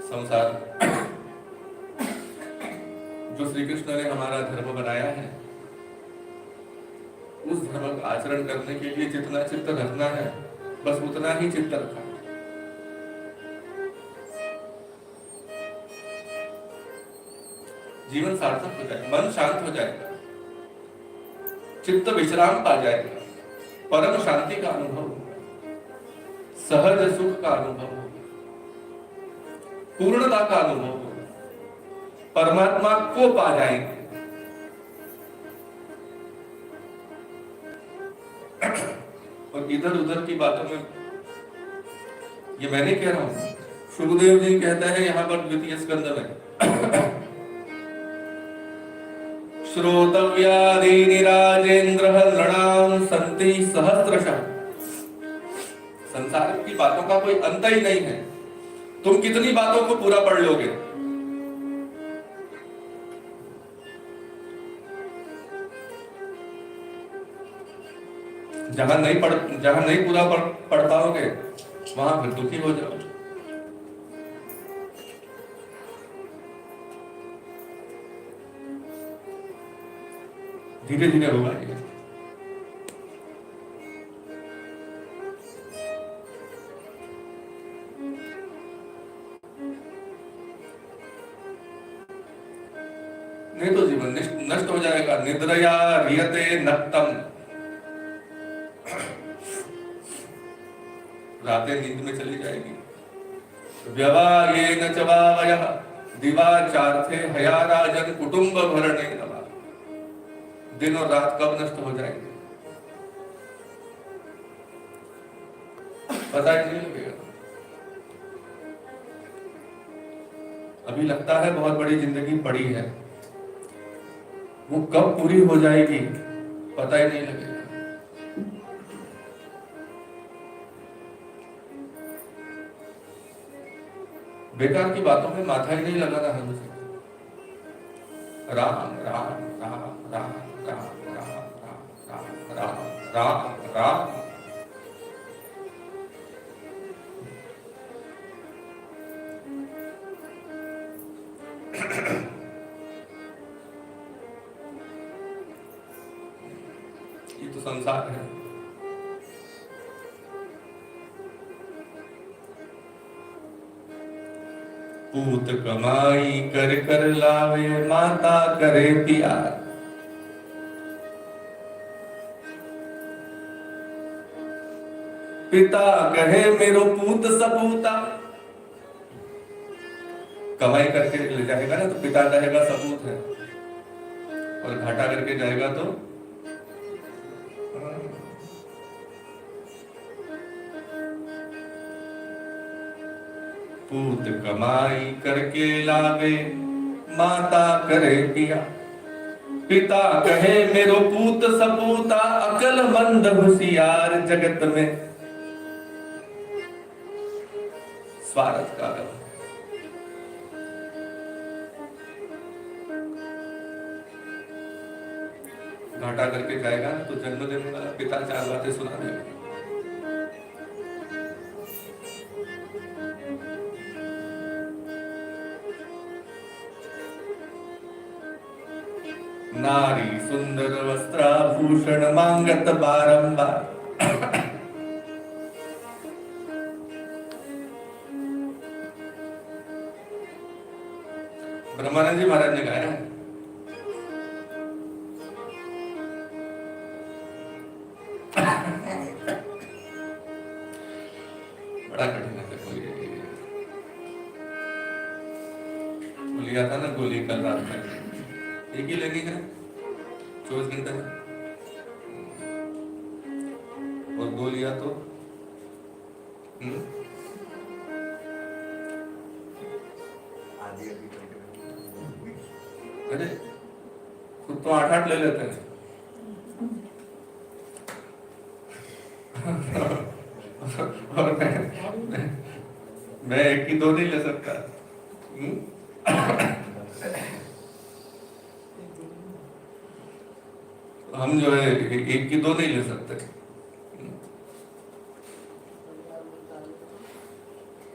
संसार जो श्री कृष्ण ने हमारा धर्म बनाया है, उस धर्म का आचरण करने के लिए जितना चित्त रखना है बस उतना ही चित्त रखा। जीवन सार्थक हो जाएगा, मन शांत हो जाएगा, चित्त विश्राम पा जाएगा, परम शांति का अनुभव, सहज सुख का अनुभव, पूर्णता का अनुभव, परमात्मा को पा जाएंगे। और इधर उधर की बातों में, ये मैं नहीं कह रहा हूं, सुखदेव जी कहते हैं यहां पर द्वितीय स्कंद में, श्रोतव्यादीनि राजेंद्र नृणां सन्ति सहस्रशः। संसार की बातों का कोई अंत ही नहीं है। तुम कितनी बातों को पूरा पढ़ लोगे? जहां नहीं पूरा पढ़ पाओगे वहां फिर दुखी हो जाओ। धीरे धीरे होगा ये। नहीं तो जीवन नष्ट हो जाएगा। निद्रया रियते नक्तम, रातें नींद में चली जाएगी। व्यवायेन च वावयः दिवाचार्थे हया राजन कुटुंब भरणे नवा। दिन और रात कब नष्ट हो जाएंगे पता ही नहीं लगेगा। अभी लगता है बहुत बड़ी जिंदगी पड़ी है, वो कब पूरी हो जाएगी पता ही नहीं लगेगा। बेकार की बातों में माथा ही नहीं लगाना है मुझे। राम राम राम राम राम राम राम राम राम राम। ये तो संसार है। पूत कमाई कर कर लावे माता करे प्यार। पिता कहे मेरो पूत सपूता। कमाई करके ले जाएगा ना तो पिता कहेगा सपूत है, और घाटा करके जाएगा तो पूत कमाई करके लावे माता करे पिया। पिता कहे मेरो पूत सपूता। अकल मंद होशियार जगत में स्वार्थ का गम। घाटा करके जाएगा तो जन्म देने वाला पिता चार बातें सुना देगा। नारी सुंदर वस्त्राभूषण मांगत बारंबार। ब्रह्मानंद जी महाराज ने गाया है। बड़ा कठिन है। कोई लिया था ना गोली कल रात में, एक ही लेनी है 24 घंटे में, और दो लिया तो अरे खुद तो 8-8 ले लेते हैं। और मैं एक की दो नहीं ले सकता। हम जो है एक की दो नहीं ले सकते।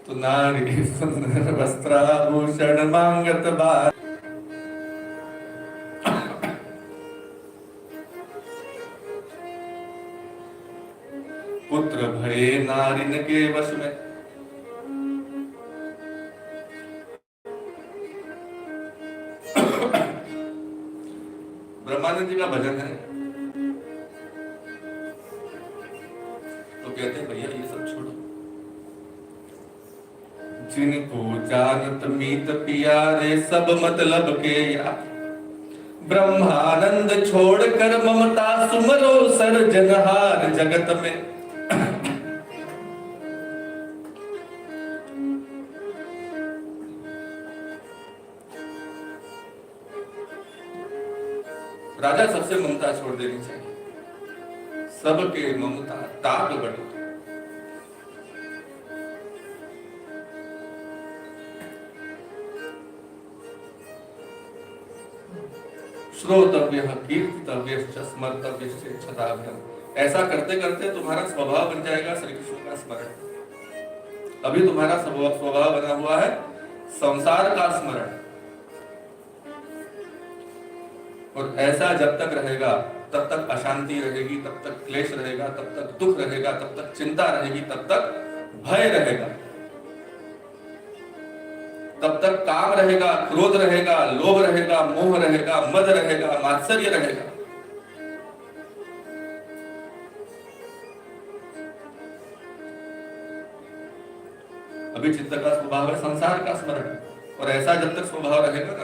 तो नारी सुंदर वस्त्राभूषण मांगत बार। पुत्र भये नारिन के वश में। ब्रह्मानंद जी का भजन है, तो कहते हैं भैया ये सब छोड़ो। जिनको जानत मीत पियारे सब मतलब के यार। ब्रह्मानंद छोड़कर ममता सुमरो सर्जनहार जगत में। राजा सबसे ममता छोड़ देनी चाहिए। सबके ममता ताप बढ़ो। श्रोतव्य कीर्तितव्य स्मर्तव्य छदाभ्यम। ऐसा करते करते तुम्हारा स्वभाव बन जाएगा श्री कृष्ण का स्मरण। अभी तुम्हारा स्वभाव बना हुआ है संसार का स्मरण, और ऐसा जब तक रहेगा तब तक अशांति रहेगी, तब तक क्लेश रहेगा, तब तक दुख रहेगा, तब तक चिंता रहेगी, तब तक भय रहेगा, तब तक काम रहेगा, क्रोध रहेगा, लोभ रहेगा, मोह रहेगा, मद रहेगा, मात्सर्य रहेगा। अभी चित्त का स्वभाव है संसार का स्मरण, और ऐसा जब तक स्वभाव रहेगा ना,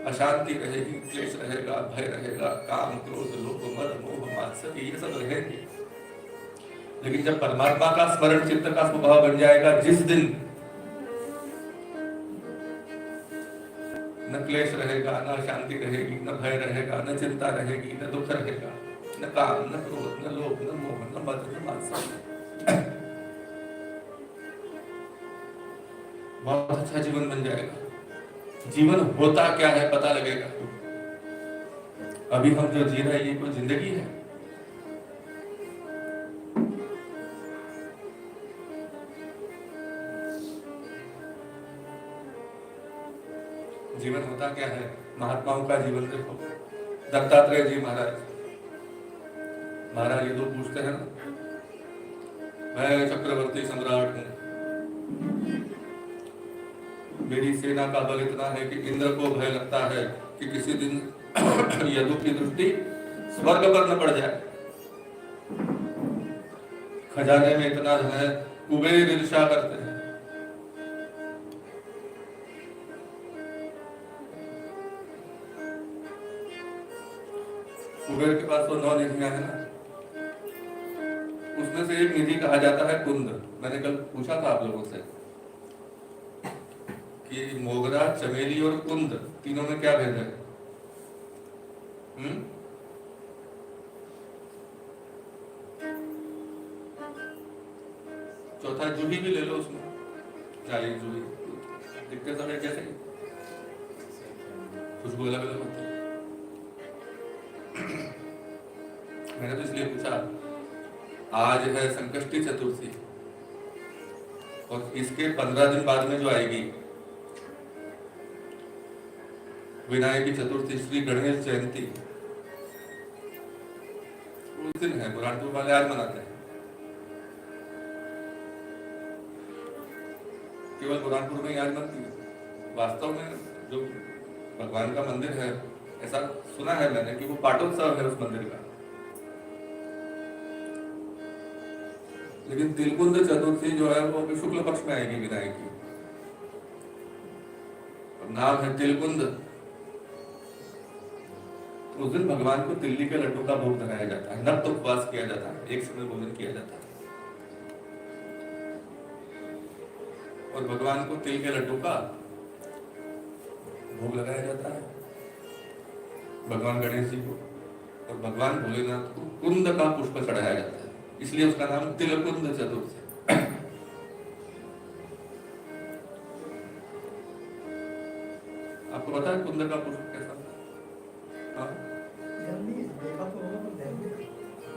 अशांति रहेगी, क्लेश रहेगा, भय रहेगा, काम क्रोध लोभ मद मोह मात्सर्य ये सब रहेंगे। लेकिन जब परमात्मा का स्मरण चित्त का स्वभाव बन जाएगा, जिस दिन न क्लेश रहेगा, न अशांति रहेगी, न भय रहेगा, न चिंता रहेगी, न दुख रहेगा, न काम, न क्रोध, न लोभ, न मोह, न मद, न मात्सर्य, बहुत अच्छा जीवन बन जाएगा। जीवन होता क्या है पता लगेगा। अभी हम जो जी रहे हैं ये कोई जिंदगी है? जीवन होता क्या है? महात्माओं का जीवन देखो, दत्तात्रेय जी महाराज ये तो पूछते हैं ना, मैं चक्रवर्ती सम्राट हूं, मेरी सेना का बल इतना है कि इंद्र को भय लगता है कि किसी दिन यदु की दृष्टि स्वर्ग पर न पड़ जाए, खजाने में इतना धन है, कुबेर ईर्ष्या करते हैं। कुबेर के पास तो 9 निधियां है ना, उसमें से एक निधि कहा जाता है कुंद। मैंने कल पूछा था आप लोगों से कि मोगरा, चमेली और कुंद तीनों में क्या भेद है? चौथा जूही भी ले लो, उसमें क्या ये जूही दिखते सब एक जैसे, खुशबू अलग अलग होती है। मैंने तो इसलिए पूछा, आज है संकष्टी चतुर्थी और इसके 15 दिन बाद में जो आएगी विनायकी चतुर्थी, श्री गणेश जयंती, उस दिन है। बुरहानपुर वाले आज मनाते हैं, केवल बुरहानपुर में ही आज मनती है। वास्तव में जो भगवान का मंदिर है, ऐसा सुना है मैंने कि वो पाटोत्सव है उस मंदिर का। लेकिन तिलकुंद चतुर्थी जो है वो शुक्ल पक्ष में आएगी विनायकी, नाम है तिलकुंद। उस दिन भगवान को तिल्ली के लड्डू का भोग लगाया जाता है, नक्त उपवास किया जाता है, एक समय भोजन किया जाता है और भगवान को तिल के लड्डू का भोग लगाया जाता है, भगवान गणेश जी को। और भगवान भोलेनाथ को कुंद का पुष्प चढ़ाया जाता है, इसलिए उसका नाम तिलकुंद चतुर्थी। आपको पता है कुंद का पुष्प कैसा? हाँ?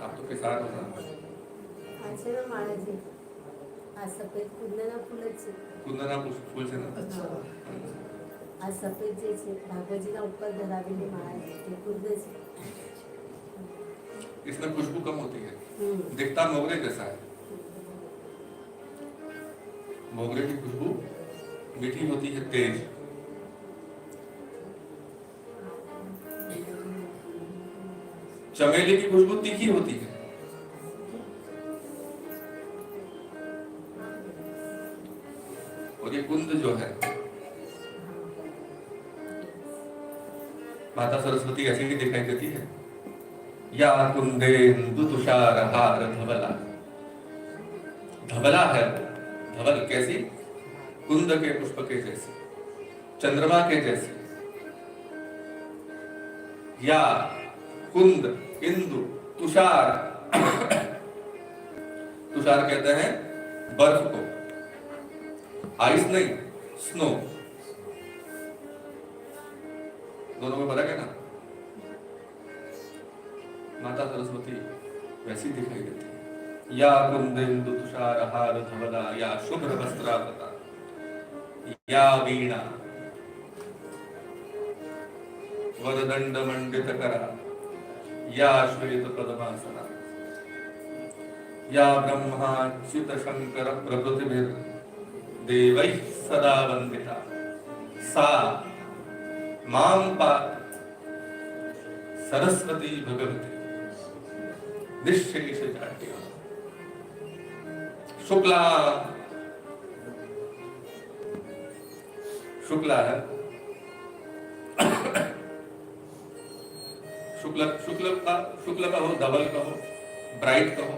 आप तो किसान हो ना? છે ને માળાજી આ સફેદ કુંદના ફૂલ જ છે. કુંદના ફૂલ છે ને? આ સફેદ જે છે ભાગવતજીના ઉપર ધરાવેલી માળા છે તે કુંદ છે. इसमें खुशबू कम होती है, दिखता मोगरे जैसा है। मोगरे की खुशबू मीठी होती है, तेज। चमेली की खुशबू तीखी होती है। और ये कुंद जो है, माता सरस्वती ऐसी ही दिखाई देती है। या कुंदेन्दु तुषार हार धवला, धवला है धवल कैसी? कुंद के पुष्प के जैसी, चंद्रमा के जैसी। या कुंद, इंदु, तुषार तुषार कहते हैं बर्फ को, आइस नहीं, स्नो। दोनों में फर्क है ना? माता सरस्वती वैसी दिखाई देती है। या कुंदेन्दु तुषार हार धवला, या शुभ्र वस्त्रावता, या वीणा वरदंड मंडित करा, या श्वेत पद्मासना, या ब्रह्माच्युत शंकर प्रभृतिभिर देवैः सदा वंदिता, सा मां पात सरस्वती भगवती निश्शेष जाड्या शुक्ला शुक्ला है, शुक्ल कहो, धवल कहो, ब्राइट कहो,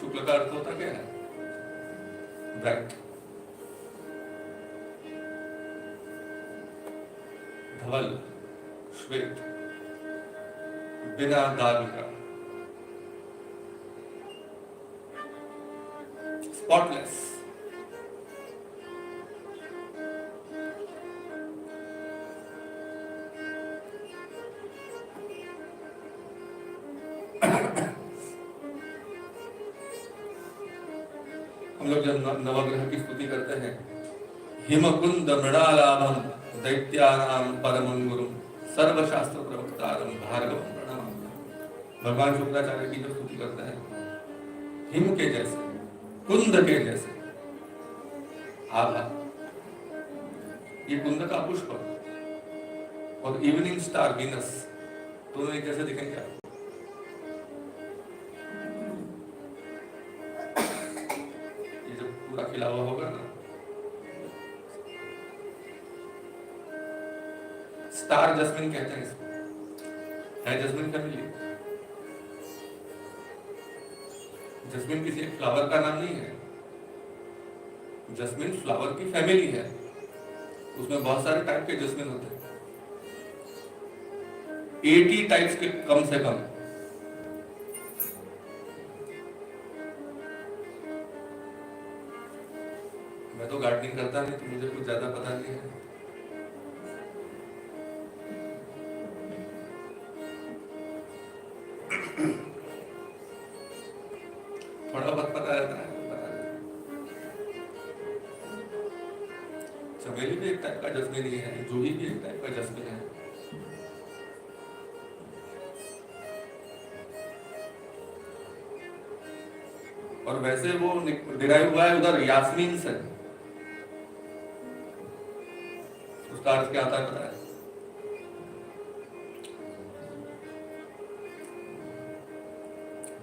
शुक्ल का अर्थ होता क्या है? ब्राइट। धवल श्वेत, बिना दाग का, स्पॉटलेस। हम लोग जब नवग्रह की स्तुति करते हैं, हिमकुंद मृणालाभम दैत्यानाम परमं गुरुम सर्वशास्त्र प्रवक्तारम भार्गवम प्रणमामि। भगवान शुक्राचार्य की जो स्तुति करते हैं, हिम के जैसे, कुंद के जैसे आभा, ये कुंद का पुष्प और इवनिंग स्टार वीनस दोनों एक जैसे दिखेंगे आपको? ये जब पूरा खिला हुआ होगा ना, स्टार जस्मिन कहते हैं इसको। है जस्मिन फैमिली? जस्मिन किसी एक फ्लावर का नाम नहीं है, जस्मिन फ्लावर की फैमिली है, उसमें बहुत सारे टाइप के जस्मिन होते हैं, 80 टाइप्स के कम से कम। मैं तो गार्डनिंग करता नहीं, तो मुझे कुछ ज्यादा पता नहीं है। थोड़ा बहुत पता रहता है। चमेली भी एक टाइप का जस्मिन ही है, जूही भी एक टाइप का जस्मिन है। और वैसे वो डिराइव हुआ है उधर यास्मीन से। उसका अर्थ क्या आता है पता है?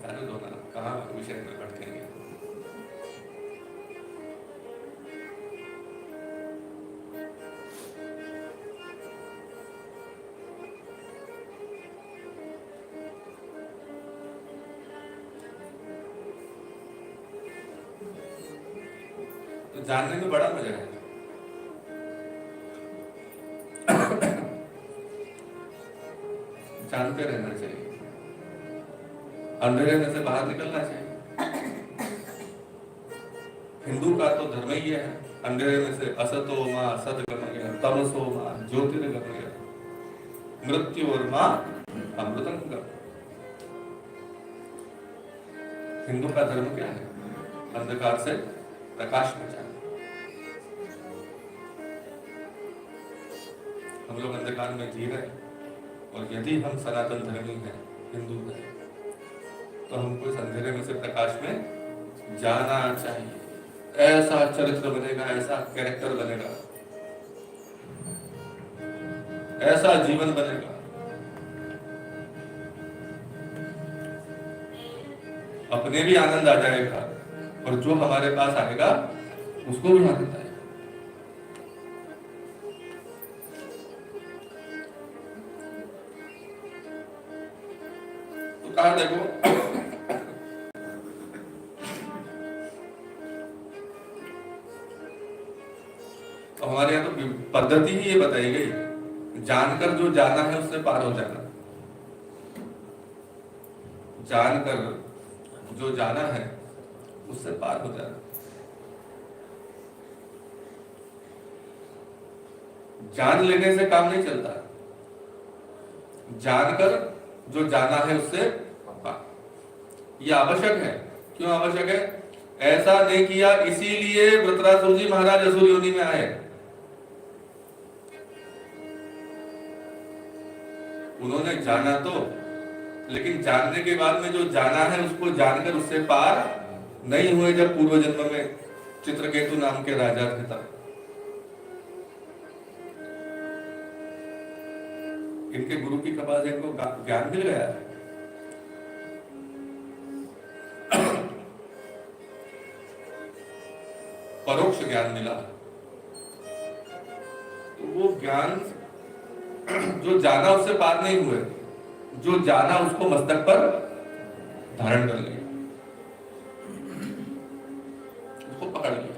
जाने दो ना, कहाँ विषय में भटकेंगे। तो जानने में बड़ा मजा है। जानते रहना चाहिए, अंधेरे में से बाहर निकलना चाहिए। हिंदू का तो धर्म ही है, अंधेरे में से असतो मां सद्गमय तमसो मां ज्योतिर्गमय मृत्यु और मां अमृतंगम। हिंदू का धर्म क्या है? अंधकार से प्रकाश में जाना। हम लोग अंधकार में जी रहे हैं, और यदि हम सनातन धर्मी हैं, हिंदू हैं, तो हमको इस अंधेरे में से प्रकाश में जाना चाहिए। ऐसा चरित्र बनेगा, ऐसा कैरेक्टर बनेगा, ऐसा जीवन बनेगा, अपने भी आनंद आ जाएगा और जो हमारे पास आएगा उसको भी आनंद आएगा। तो कहा देखो, तो हमारे यहाँ तो पद्धति ही ये बताई गई, जानकर जो जाना है उससे पार हो जाना। जानकर जो जाना है उससे पार हो जाना। जान लेने से काम नहीं चलता, जानकर जो जाना है उससे पार। यह आवश्यक है। क्यों आवश्यक है? ऐसा नहीं किया इसीलिए वृत्रासुर जी महाराज असुर योनि में आए। उन्होंने जाना तो, लेकिन जानने के बाद में जो जाना है उसको जानकर उससे पार नहीं हुए। जब पूर्व जन्म में चित्रकेतु नाम के राजा थे तब इनके गुरु की कृपा से इनको ज्ञान मिल गया, परोक्ष ज्ञान मिला। तो वो ज्ञान जो जाना उससे पार नहीं हुए, जो जाना उसको मस्तक पर धारण कर लिया, उसको पकड़ लिया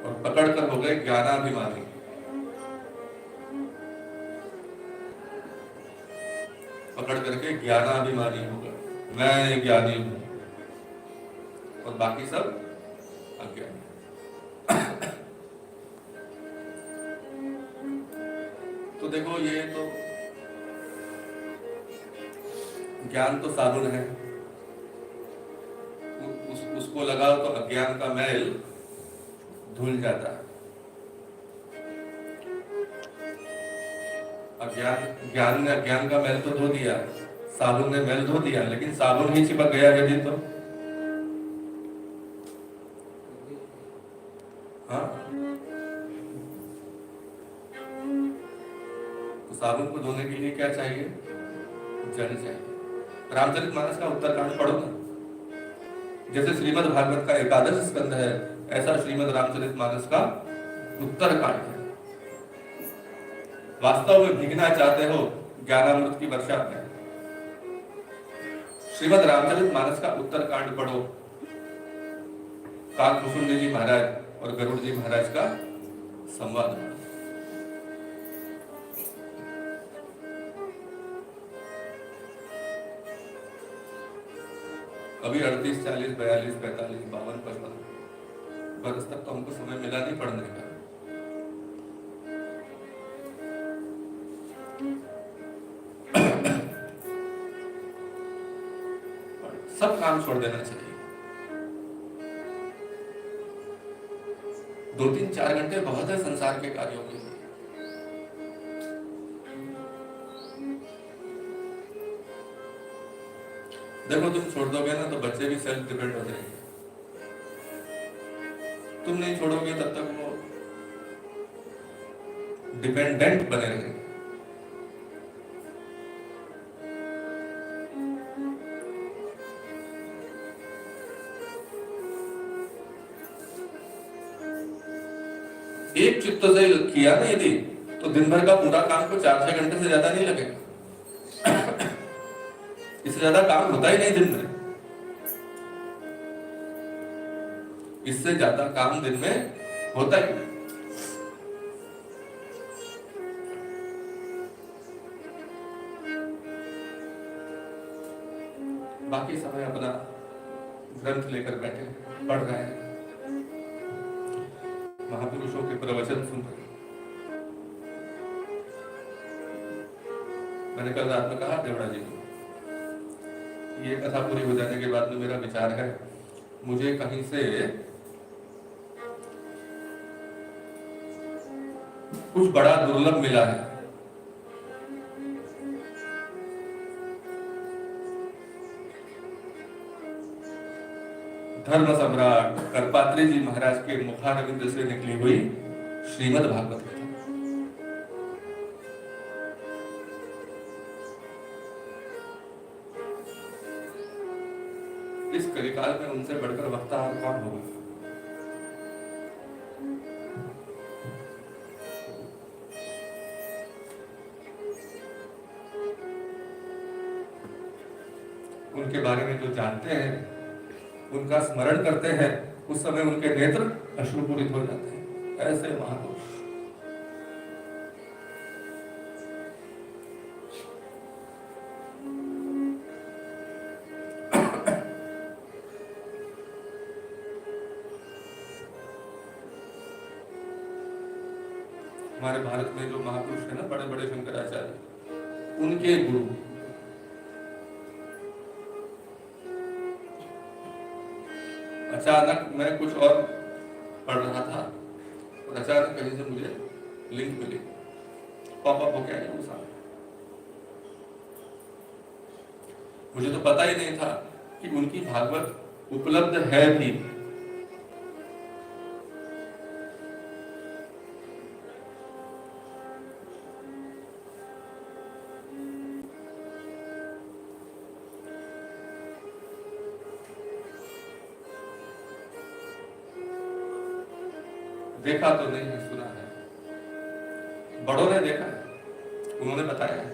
और पकड़ कर हो गए ज्ञानाभिमानी। पकड़ करके ज्ञानाभिमानी हो गए, मैं ज्ञानी हूं और बाकी सब अज्ञानी। तो देखो, ये तो ज्ञान तो साबुन है, उसको लगाओ तो अज्ञान का मैल धुल जाता है। ज्ञान ने अज्ञान का मैल तो धो दिया, साबुन ने मैल धो दिया, लेकिन साबुन ही चिपक गया यदि तो हाँ, तो साबुन को धोने के लिए क्या चाहिए? जल चाहिए। रामचरितमानस का उत्तरकांड पढ़ो ना, जैसे श्रीमद् भागवत का एकादश स्कंद है, ऐसा श्रीमद् रामचरितमानस का उत्तरकांड है। वास्तव में भीगना चाहते हो ज्ञानामृत की वर्षा में, श्रीमद् रामचरितमानस का उत्तरकांड पढ़ो। काकभूषुंड जी महाराज और गरुड़ जी महाराज का संवाद। अभी 38, 40, 42, 45, 52, 55 बरस तक तो हमको समय मिला नहीं पढ़ने का। सब काम छोड़ देना चाहिए। 2-3-4 घंटे बहुत है संसार के कार्यों के लिए। देखो, तुम छोड़ दोगे ना तो बच्चे भी सेल्फ डिपेंड हो जाएंगे। तुम नहीं छोड़ोगे तब तक वो डिपेंडेंट बने रहेंगे। एक चित्त से किया ना यदि, तो दिन भर का पूरा काम को 4-6 घंटे से ज्यादा नहीं लगेगा। इससे ज्यादा काम होता ही नहीं दिन में। इससे ज्यादा काम दिन में होता ही नहीं। बाकी समय अपना ग्रंथ लेकर बैठे पढ़ रहे हैं, महापुरुषों के प्रवचन सुन रहे। मैंने कल रात में कहा देवड़ा जी को, ये कथा पूरी हो जाने के बाद में मेरा विचार है, मुझे कहीं से कुछ बड़ा दुर्लभ मिला है। धर्म सम्राट करपात्री जी महाराज के मुखारविंद से निकली हुई श्रीमद् भागवत कथा। इस कलिकाल में उनसे बढ़कर वक्ता और कौन होगा? उनके बारे में जो जानते हैं, उनका स्मरण करते हैं, उस समय उनके नेत्र अश्रुपूरित हो जाते हैं। ऐसे महापुरुष। हमारे भारत में जो महापुरुष है ना, बड़े बड़े शंकराचार्य, उनके गुरु अचानक, मैं कुछ और पढ़ रहा था और अचानक कहीं से मुझे लिंक मिली, पॉपअप हो गया है वो सामने। मुझे तो पता ही नहीं था कि उनकी भागवत उपलब्ध है भी। देखा तो नहीं है, सुना है। बड़ों ने देखा है, उन्होंने बताया है।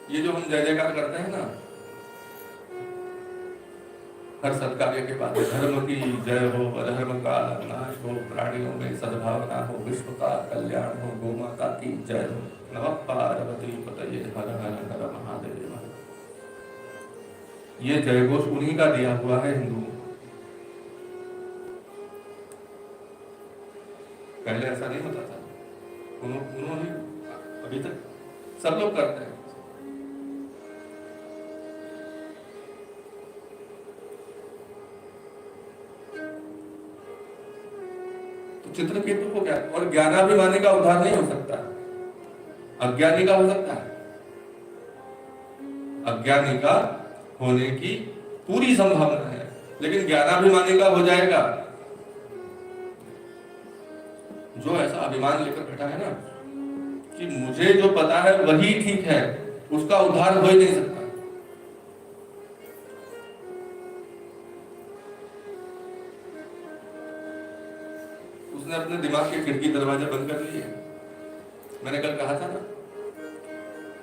ये जो हम जय जयकार करते हैं ना हर सत्कार्य के बाद, धर्म की जय हो, अधर्म का नाश हो, प्राणियों में सद्भावना हो, विश्व का कल्याण हो, गौ माता की जय हो, नमः पार्वती पतये हर हर हर महादेव। ये जय घोष उन्हीं का दिया हुआ है हिंदुओं को। पहले ऐसा नहीं होता था, उन्होंने अभी तक सब लोग करते हैं। चित्रकेतु को क्या, और ज्ञानाभिमानी का उद्धार नहीं हो सकता, अज्ञानी का हो सकता है। अज्ञानी का होने की पूरी संभावना है, लेकिन ज्ञानाभिमानी का हो जाएगा। जो ऐसा अभिमान लेकर बैठा है ना कि मुझे जो पता है वही ठीक है, उसका उद्धार हो ही नहीं सकता। उसने अपने दिमाग के खिड़की दरवाजे बंद कर लिए। मैंने कल कहा था ना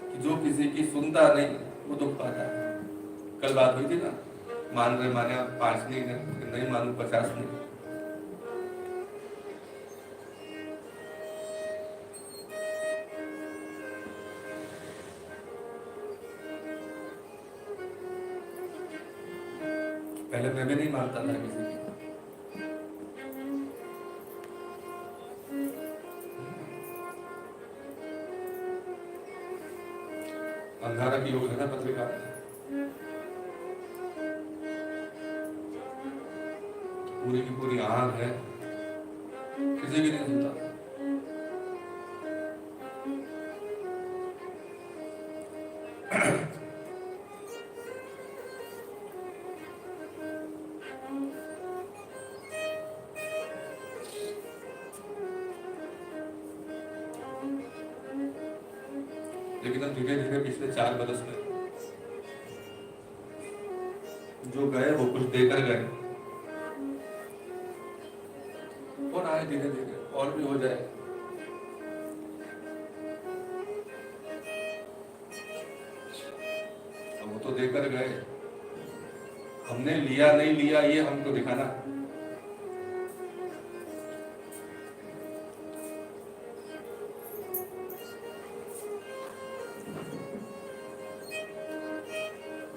कि जो किसी की सुनता नहीं वो दुख पाता है। कल बात हुई थी ना, मान रहे माने आप 5 नहीं मानू 50 नहीं। पहले मैं भी नहीं मानता था किसी की। अंधारा की योग है ना पत्रिका, पूरी की पूरी आग है, किसी की नहीं सुनता। लेकिन अब धीरे धीरे पिछले 4 बरस में जो गए वो कुछ देकर गए, और आए धीरे धीरे और भी हो जाए। अब वो तो देकर गए, हमने लिया नहीं लिया ये हमको दिखाना।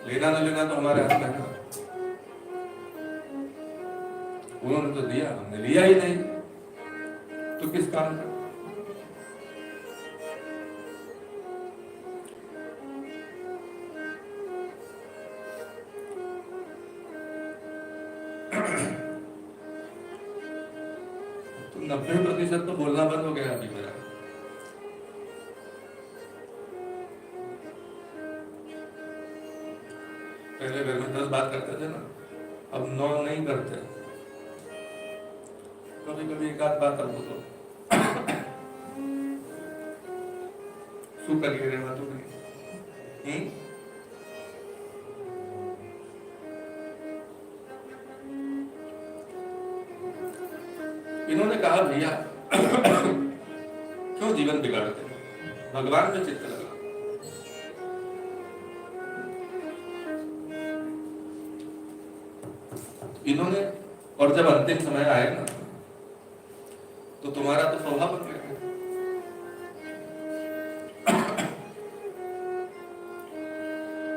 लेना न लेना तो हमारे हाथ में है ना। उन्होंने तो दिया, हमने लिया ही नहीं, तो किस काम का? तो 90% तो बोलना बंद हो गया अभी मेरा। पहले घर में 10 बात करते थे ना, अब 9 नहीं करते। कभी कभी एक आध बात करते तो शू करिए रे बातों में। इन्होंने कहा भैया क्यों जीवन बिगाड़ते, भगवान में चित्त लगा। इन्होंने, और जब अंतिम समय आएगा तो तुम्हारा तो स्वभाव बन गया।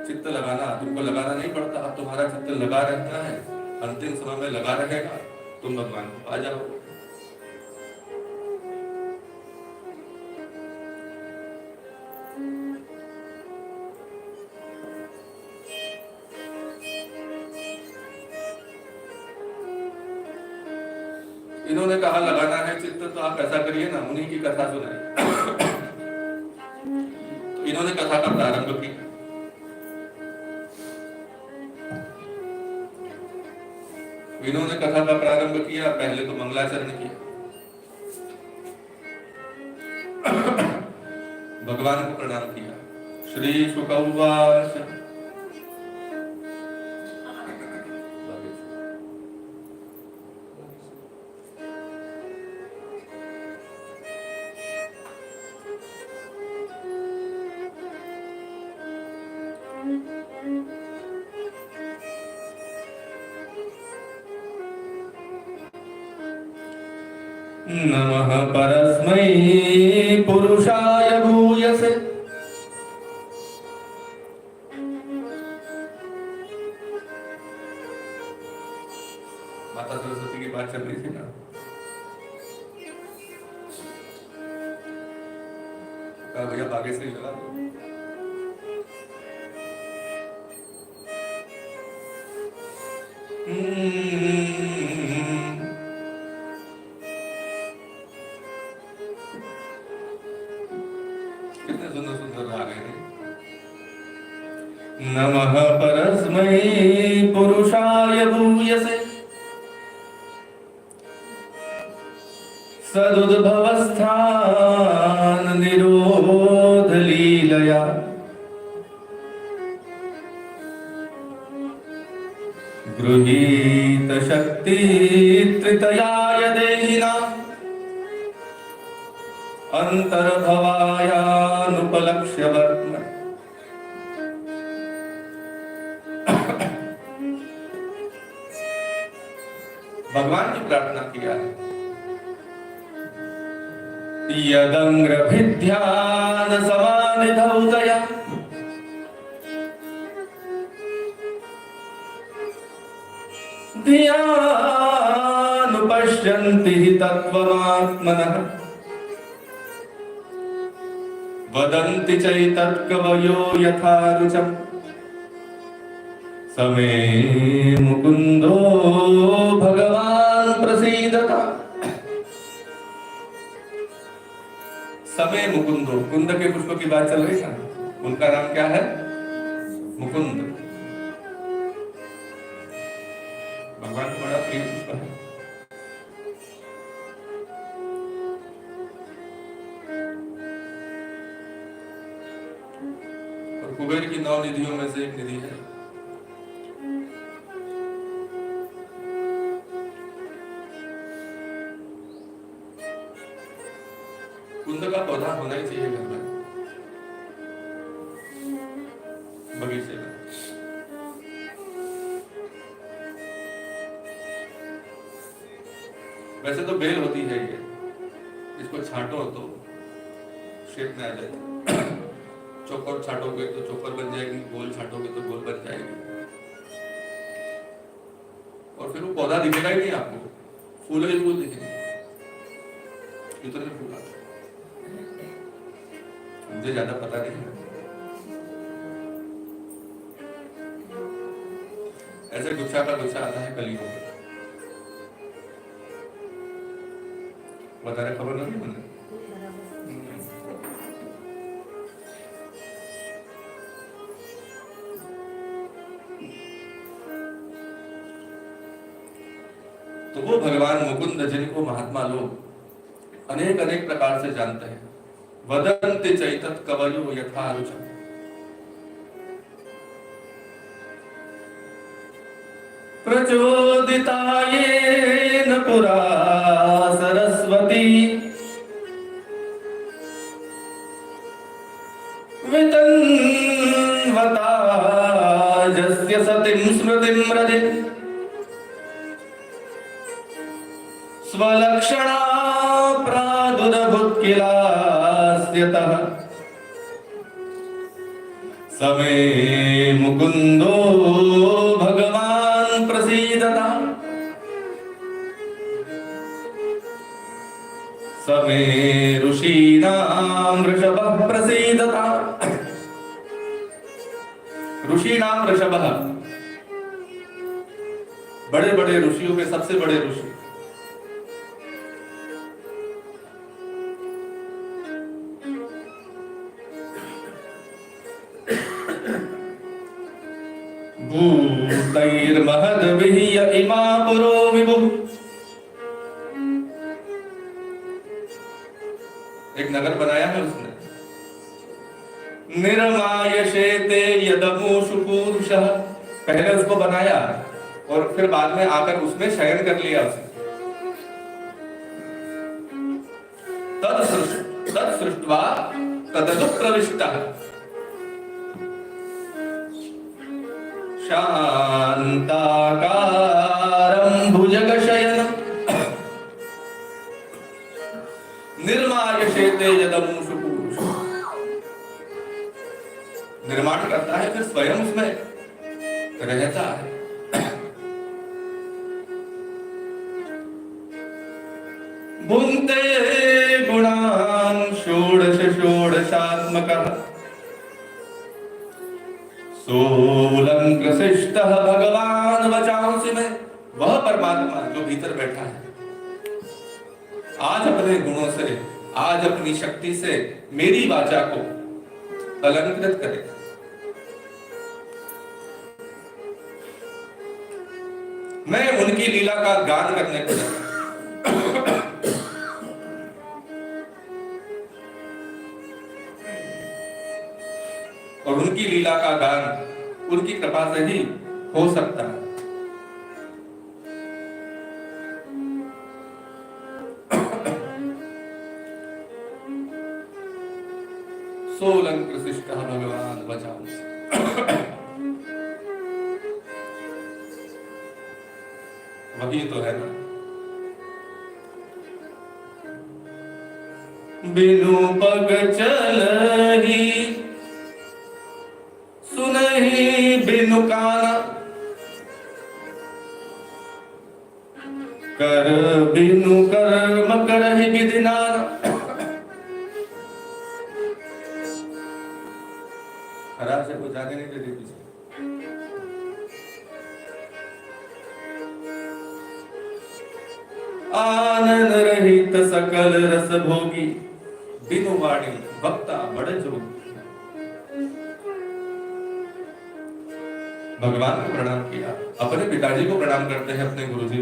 चित्त लगाना तुमको लगाना नहीं पड़ता, अब तुम्हारा चित्त लगा रहता है, अंतिम समय में लगा रहेगा, तुम भगवान को पा जाओगे। इन्होंने कहा लगाना है चित्त, तो आप ऐसा करिए ना, उन्हीं की कथा सुनाइए। तो इन्होंने कथा का प्रारंभ किया। इन्होंने कथा का प्रारंभ किया, पहले तो मंगलाचरण किया, भगवान को प्रणाम किया। श्री शुक उवाच नमः परस्मै पुरुषाय भूयसे। माता सरस्वती की बात चल रही थी ना, कहा भैया आगे से ही लगा दो। कितने सुंदर सुंदर राग हैं। नमः परस्मै पुरुषाय भूयसे सदुद्भवस्थान निरोध लीलया गृहीत शक्ति त्रितयाय देहिना अंतर्भवायानुपलक्ष्य वर्त्म। भगवान की प्रार्थना किया है। यदंग्रभिध्यान समानिधौ दया धियानुपश्यन्ति हि तत्त्वमात्मनः वदन्ति चैतत्कवयो यथा रुचम् समे मुकुन्दो भगवान् प्रसीदता। समय मुकुंदो, कुंद के पुष्प की बात चल रही है, उनका नाम क्या है? मुकुंद। भगवान को बड़ा प्रिय पुष्प है। और कुबेर की 9 निधियों में से एक निधि है। कुंद का पौधा होना ही चाहिए घर में, बगीचे में। वैसे तो बेल होती है ये, इसको छांटो तो शेप में आ जाएगी। चौकोर छाटोगे तो चौकोर बन जाएगी, गोल छाटोगे तो गोल बन जाएगी, और फिर वो पौधा दिखेगा ही नहीं आपको, फूल ही फूल दिखेंगे। इतने फूल आते हैं, मुझे ज्यादा पता नहीं है। ऐसे गुच्छा का गुच्छा आता है कलियों में, बता रहे, खबर नहीं मुझे। तो वो भगवान मुकुंद जिनको महात्मा लोग अनेक अनेक प्रकार से जानते हैं, वदन्ति चैतत् कवयो यथा रुचम्। प्रचोदितायेन पुरा सरस्वती वितन्वता जस्य सतिं स्मृतिं रजे स्वलक्षणा प्रादुरभुत्किलास्यतः समे मुकुंदो भगवान् प्रसीदता। समे ऋषीणां वृषभः प्रसीदता। ऋषीणां वृषभः, बड़े बड़े ऋषियों में सबसे बड़े ऋषि भूतैर्महद्भिः इमा पुरो विभुः। एक नगर बनाया है उसने, निर्मायशेते यदमूषु पूरुषः। पहले उसको बनाया और फिर बाद में आकर उसमें शयन कर लिया उसने। तत् सृष्ट्वा तदनु प्रविष्टः। शांताकारं भुजगशयनं निर्मायशेते यदंशु पुरुष। निर्माण करता है फिर स्वयं उसमें रहता है। भुंक्ते गुणान् षोडश षोडशात्मकः सोऽलङ्कृशिष्टः भगवान् वचांसि में। वह परमात्मा जो भीतर बैठा है आज अपने गुणों से, आज अपनी शक्ति से मेरी वाचा को अलंकृत करे। मैं उनकी लीला का गान करने को जाता हूं। और उनकी लीला का गान उनकी कृपा से ही हो सकता है। सोऽलङ्कृशिष्टः भगवान् वचांसि। वही तो है ना। बिनु पग चलही सुनहि बिनु काना, कर बिनु कर्म करहि विधि नाना। खराब से कोई जाने नहीं देती पीछे। आनंद रहित सकल रस भोगी, बिनु वाणी वक्ता बड़ जोगी। भगवान को प्रणाम किया, अपने पिताजी को प्रणाम करते हैं, अपने गुरुजी।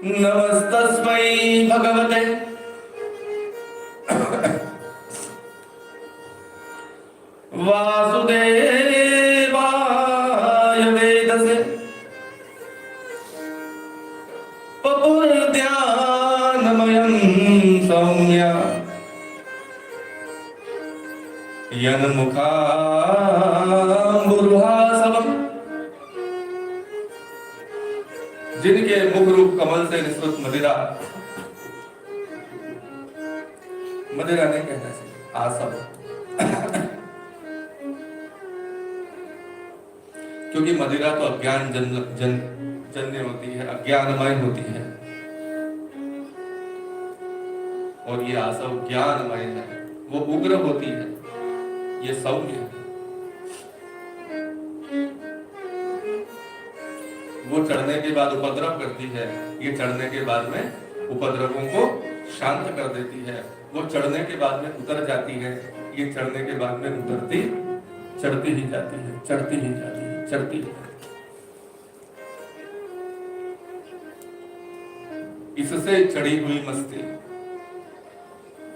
नमस्तस्मै भगवते वासुदेवाय वेदसे पपुर्ध्यानमयं सौम्या यन्मुखाम्बुरुहासवम्। जिनके मुख रूप कमल से निस्सृत मदिरा, मदिरा नहीं कहना चाहिए, आसव। क्योंकि मदिरा तो अज्ञान जन्य होती है, अज्ञानमय होती है, और ये आसव ज्ञानमय है, वो उग्र होती है, ये सौम्य है। वो चढ़ने के बाद उपद्रव करती है, ये चढ़ने के बाद में उपद्रवों को शांत कर देती है। वो चढ़ने के बाद में उतर जाती है, ये चढ़ने के बाद में उतरती, चढ़ती ही जाती है, चढ़ती ही जाती है, चढ़ती है। इससे चढ़ी हुई मस्ती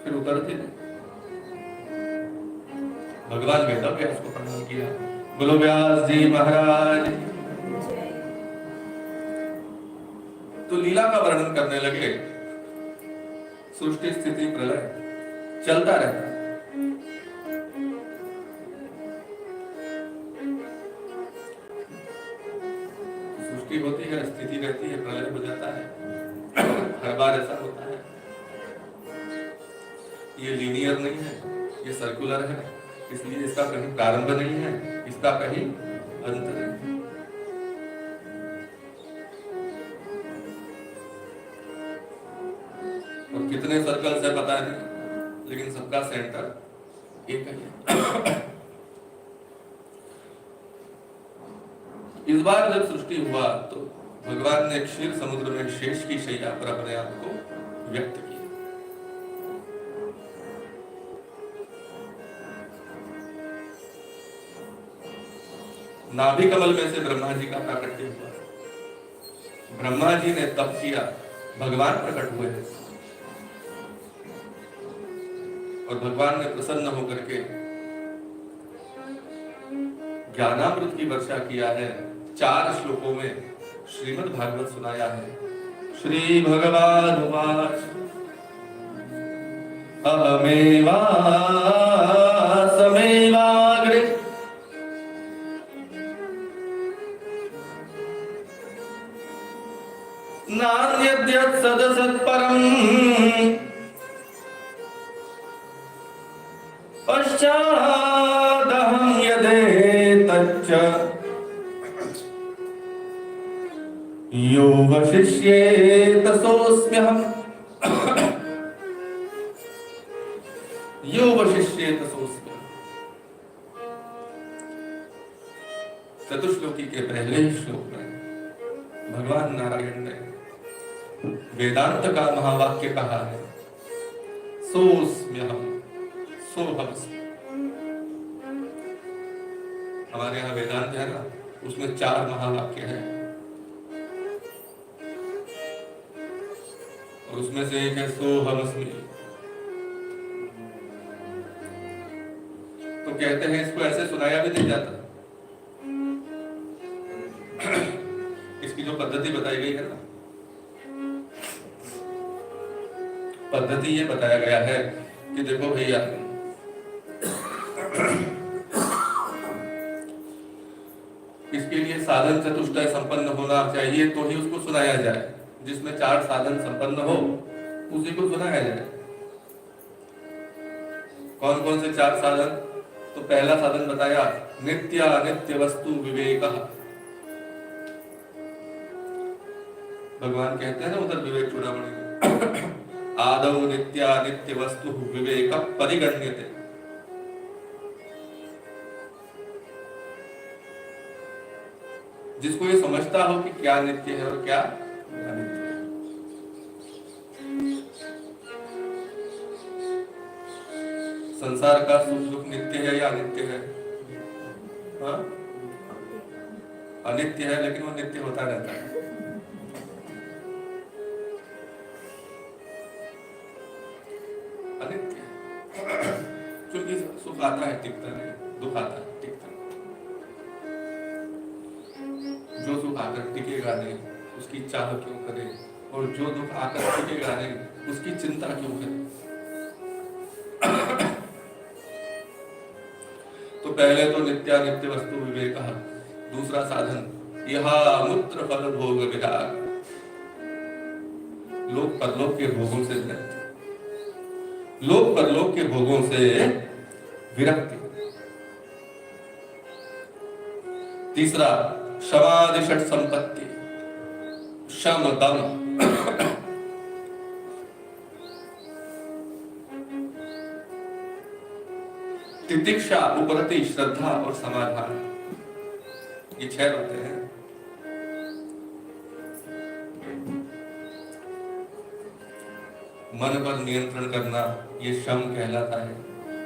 फिर उतरती नहीं। भगवान वेद व्यास को प्रणाम किया। बोलो व्यास जी महाराज। तो लीला का वर्णन करने लगे। सृष्टि स्थिति प्रलय चलता रहता है। सृष्टि होती है, स्थिति रहती है, प्रलय हो जाता है। हर बार ऐसा होता है। ये लीनियर नहीं है, ये सर्कुलर है, इसलिए इसका कहीं प्रारंभ नहीं है, इसका कहीं अंत नहीं। और कितने सर्कल से पता नहीं, लेकिन सबका सेंटर एक ही है। इस बार जब सृष्टि हुआ तो भगवान ने क्षीर समुद्र में शेष की शैया पर अपने आप को व्यक्त किया। नाभि कमल में से ब्रह्मा जी का प्राकट्य हुआ। ब्रह्मा जी ने तप किया, भगवान प्रकट हुए हैं, और भगवान ने प्रसन्न होकर के ज्ञानामृत की वर्षा किया है। 4 श्लोकों में श्रीमद् भागवत सुनाया है। श्री भगवान अहमेवासमे सोऽस्म्यहम् यो वशिष्येत सोऽस्म्यहम्। चतुश्लोकी के पहले ही श्लोक में भगवान नारायण ने वेदांत का महावाक्य कहा है, सोऽस्म्यहम्, सोऽहमस्मि। हमारे यहाँ वेदांत है ना, उसमें 4 महावाक्य हैं और उसमें से एक है सोऽहमस्मि। तो कहते हैं इसको ऐसे सुनाया भी नहीं जाता। इसकी जो पद्धति बताई गई है ना, पद्धति ये बताया गया है कि देखो भैया, इसके लिए साधन चतुष्टय संपन्न होना चाहिए तो ही उसको सुनाया जाए। जिसमें 4 साधन संपन्न हो उसी को सुनाया जाए। कौन कौन से 4 साधन? तो पहला साधन बताया नित्यानित्य वस्तु विवेकः। भगवान कहते हैं ना उधर विवेक चूड़ामणि में, आदौ नित्यानित्य वस्तु विवेकः परिगण्यते। जिसको ये समझता हो कि क्या नित्य है और क्या अनित्य है। संसार का सुख दुख नित्य है या अनित्य है? हाँ? अनित्य है, लेकिन वो नित्य होता रहता है। अनित्य है क्योंकि सुख आता है टिकता नहीं, दुख आता है टिकता नहीं। जो सुख आकर टिकेगा नहीं उसकी चाह क्यों करे, और जो दुख आकर टिकेगा नहीं उसकी चिंता क्यों करे। तो पहले तो नित्यानित्य वस्तु विवेक। दूसरा साधन यह मूत्र फल भोग विराग, लोक परलोक के भोगों से विरक्ति। लोक परलोक के भोगों से विरक्ति। तीसरा शमादि षट संपत्ति, शम दम। तितिक्षा, उपरति, श्रद्धा और समाधान, ये 6 बातें हैं। मन पर नियंत्रण करना ये शम कहलाता है,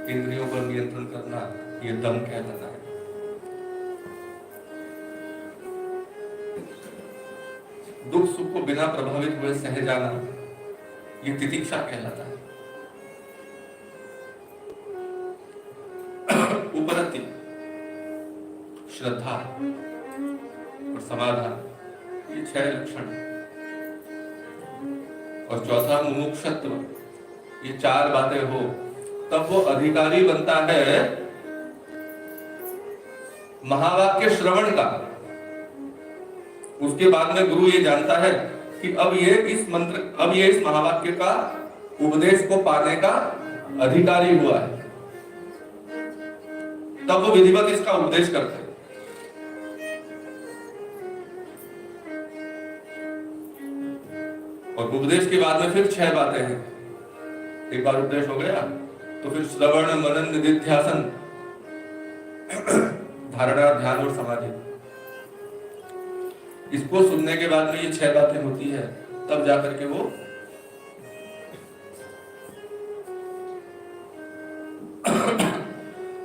इंद्रियों पर नियंत्रण करना ये दम कहलाता है। दुख सुख को बिना प्रभावित हुए सह जाना ये तितिक्षा कहलाता है। उपरति, श्रद्धा और समाधान, ये 6 लक्षण। और चौथा मुमुक्षत्व, ये 4 बातें हो तब वो अधिकारी बनता है महावाक्य श्रवण का। उसके बाद में गुरु ये जानता है कि अब ये इस महावाक्य का उपदेश को पाने का अधिकारी हुआ है, तब वो विधिवत इसका उपदेश करते हैं। और उपदेश के बाद में फिर 6 बातें हैं। एक बार उपदेश हो गया तो फिर श्रवण मनन निधिध्यासन, धारणा, ध्यान और समाधि। इसको सुनने के बाद में ये 6 बातें होती है, तब जाकर के वो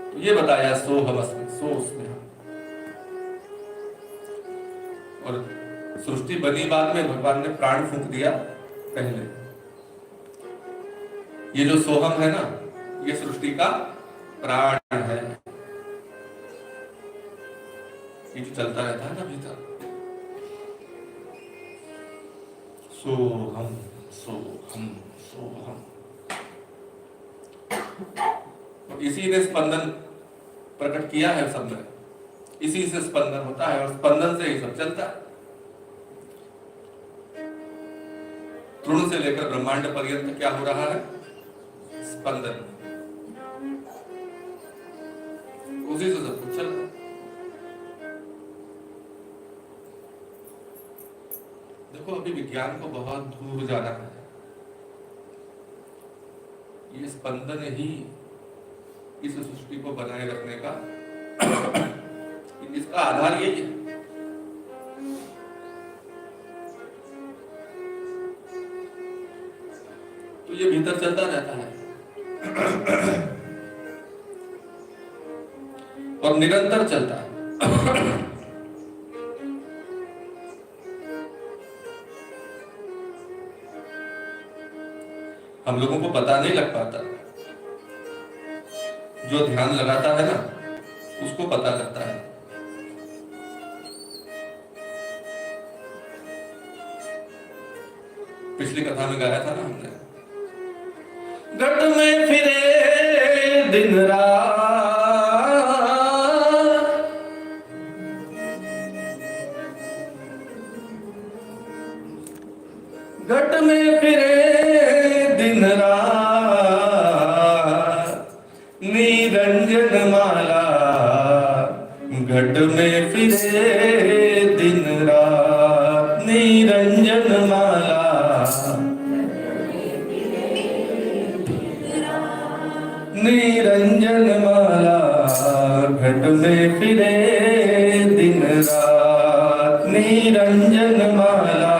तो ये बताया सोऽहमस्मि, सोऽस्म्यहम्। और सृष्टि बनी बाद में भगवान ने प्राण फूंक दिया पहले। ये जो सोहम है ना, ये सृष्टि का प्राण है, ये जो चलता रहता है ना भीतर। सोहम सोहम सोहम, इसी ने स्पंदन प्रकट किया है सब में। इसी से स्पंदन होता है और स्पंदन से ही सब चलता है। तृण से लेकर ब्रह्मांड पर्यंत क्या हो रहा है? स्पंदन। उसी से सब कुछ चल रहा है। देखो अभी विज्ञान को बहुत दूर जाना है, ये स्पंदन ही इस सृष्टि को बनाए रखने का इसका आधार यही है। तो ये भीतर चलता रहता है और निरंतर चलता है। हम लोगों को पता नहीं लग पाता, जो ध्यान लगाता है ना उसको पता लगता है। पिछली कथा में गाया था ना हमने, घट में फिरे दिन रात, घट में फिरे दिन रात, निरंजन माला घट में फिरे दिन रात, निरंजन माला निरंजन माला घट में फिरे दिन रात, निरंजन माला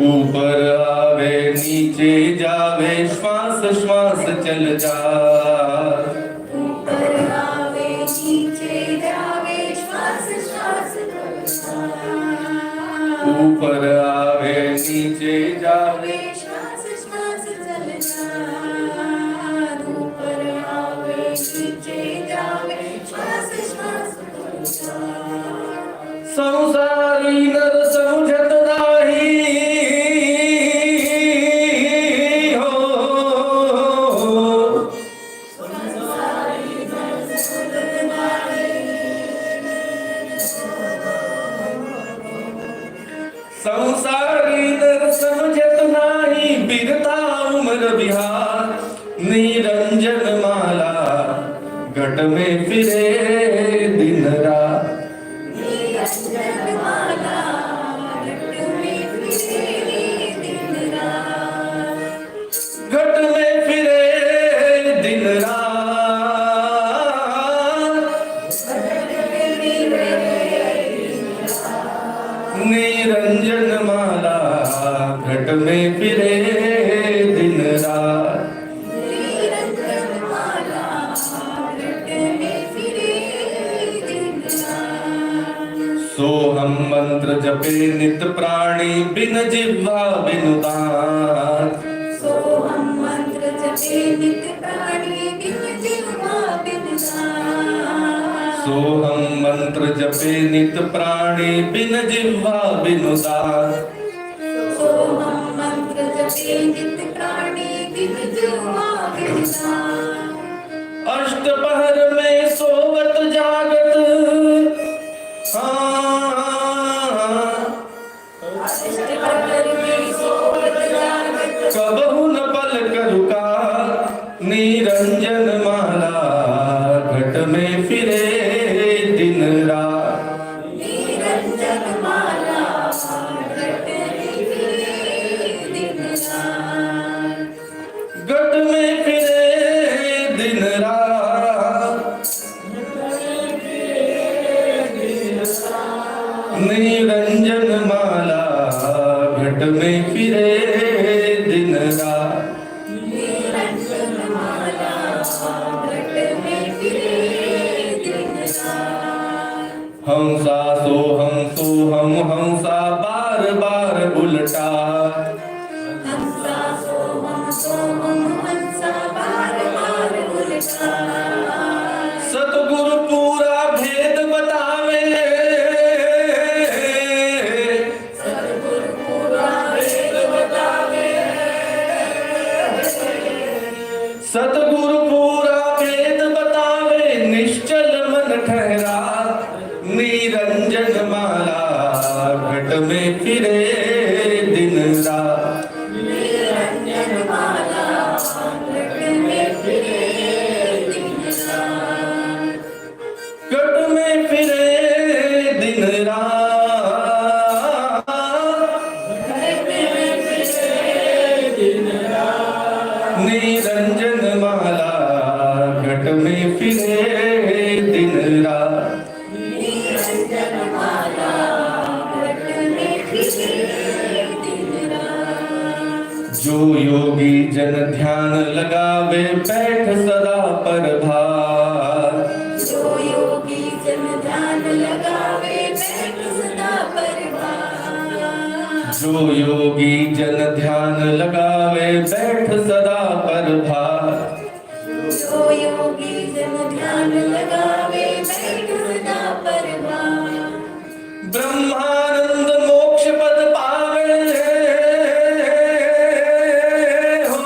ऊपर आवे नीचे जावे, श्वास श्वास चल जा, ऊपर आवे नीचे जावे, श्वास श्वास चल जा, ऊपर आवे नीचे जावे, श्वास श्वास चल जा, ऊपर आवे नीचे जावे, श्वास श्वास चल जा। संसारी नर समझत नाही हो, संसारी नर समझत नाही, बिरता उम्र बिहार, निरंजन माला घट में फिरे दिन रात, निरंजन माला घट में फिरे दिन रात, घट में फिरे दिन रात, निरंजन माला घट में फिरे दिन रात, निरंजन माला घट में फिरे दिन रात। सोहम मंत्र जपे नित प्राणी, बिन जिह्वा बिनु दांत, सोहम मंत्र जपे नित प्राणी, बिन जिह्वा बिन दांत, सोहम मंत्र जपे नित प्राणी, बिन जिह्वा बिनु दांत, सोहम मंत्र जपे नित प्राणी, बिन जिह्वा बिन दांत। अष्टपहर में सोवत जागत, कबहु न पलक रुका, निरंजन माला घट में फिरे दिन रात, निरंजन माला घट में फिरे दिन रात, घट में फिरे दिन रात, निरंजन माला घट में फिरे दिन रात, निरंजन माला घट में फिरे दिन रात। हंसा सोहम हंसा बार बार उल्टा, हंसा सोहम हंसा बार बार उल्टा, सतगुरु पूरा भेद बतावे, सतगुरु पूरा भेद बतावे, सतगुरु पूरा भेद बतावे, निश्चल मन ठहरा, निरंजन माला घट में फिरे दिन रात, जो योगी जन ध्यान लगावे बैठ सदा पर भार। जो योगी जन ध्यान लगावे बैठ सदा पर भार। जो योगी जन ध्यान लगावे बैठ सदा पर भार। जो योगी जन ध्यान लगावे बैठ सदा पर भार। ब्रह्मानंद मोक्ष पद पावे हो।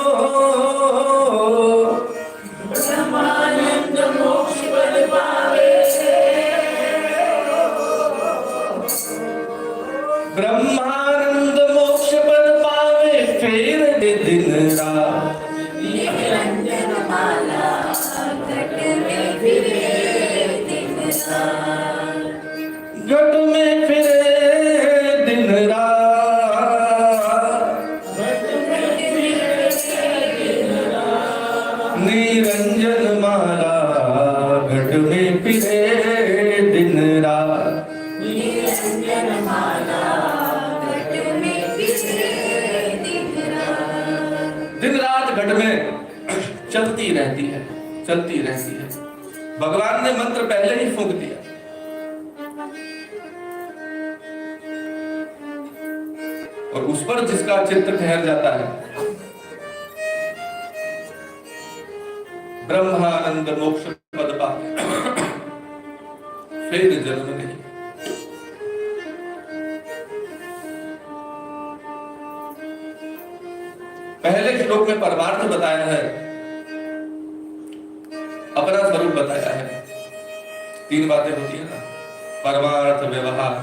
ब्रह्मानंद मोक्ष पद पावे। ब्रह्मानंद मोक्ष पद पावे फेर दे दिन रात। निरंजन माला घट में फिरे दिन रात। घट में फिरे दिन रात। निरंजन माला घट में फिरे दिन रात। निरंजन माला घट में फिरे दिन रात। दिन रात घट में चलती रहती है, चलती रहती है। भगवान ने मंत्र पहले ही फूंक दिया। और उस पर जिसका चित्त ठहर जाता है, ब्रह्मानंद मोक्ष पद पावे फिर जन्म नहीं। पहले श्लोक में परमार्थ बताया है, अपना स्वरूप बताया है। तीन बातें होती है ना, परमार्थ व्यवहार।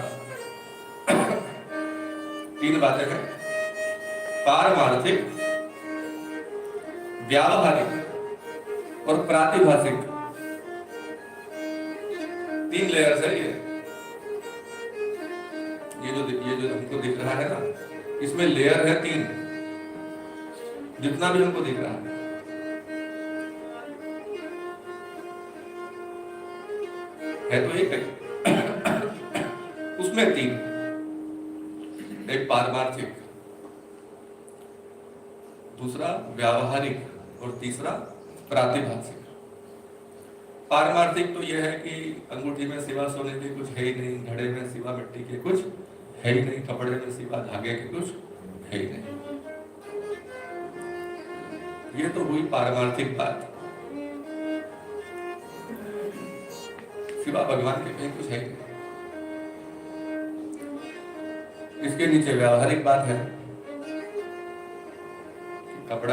तीन बातें हैं, पारमार्थिक, व्यावहारिक और प्रातिभाषिक। तीन लेयर्स है ये जो हमको दिख रहा है ना, इसमें लेयर है तीन। जितना भी हमको दिख रहा है, तो एक है उसमें तीन। एक पारमार्थिक, दूसरा व्यावहारिक और तीसरा प्रातिभाषिक। पारमार्थिक तो यह है कि अंगूठी में सिवा सोने के कुछ है ही नहीं, घड़े में सिवा मिट्टी के कुछ है ही नहीं, कपड़े में सिवा धागे के कुछ है ही नहीं। ये तो हुई पारमार्थिक बात, सिवा भगवान के कहीं कुछ है ही नहीं। इसके नीचे व्यावहारिक बात है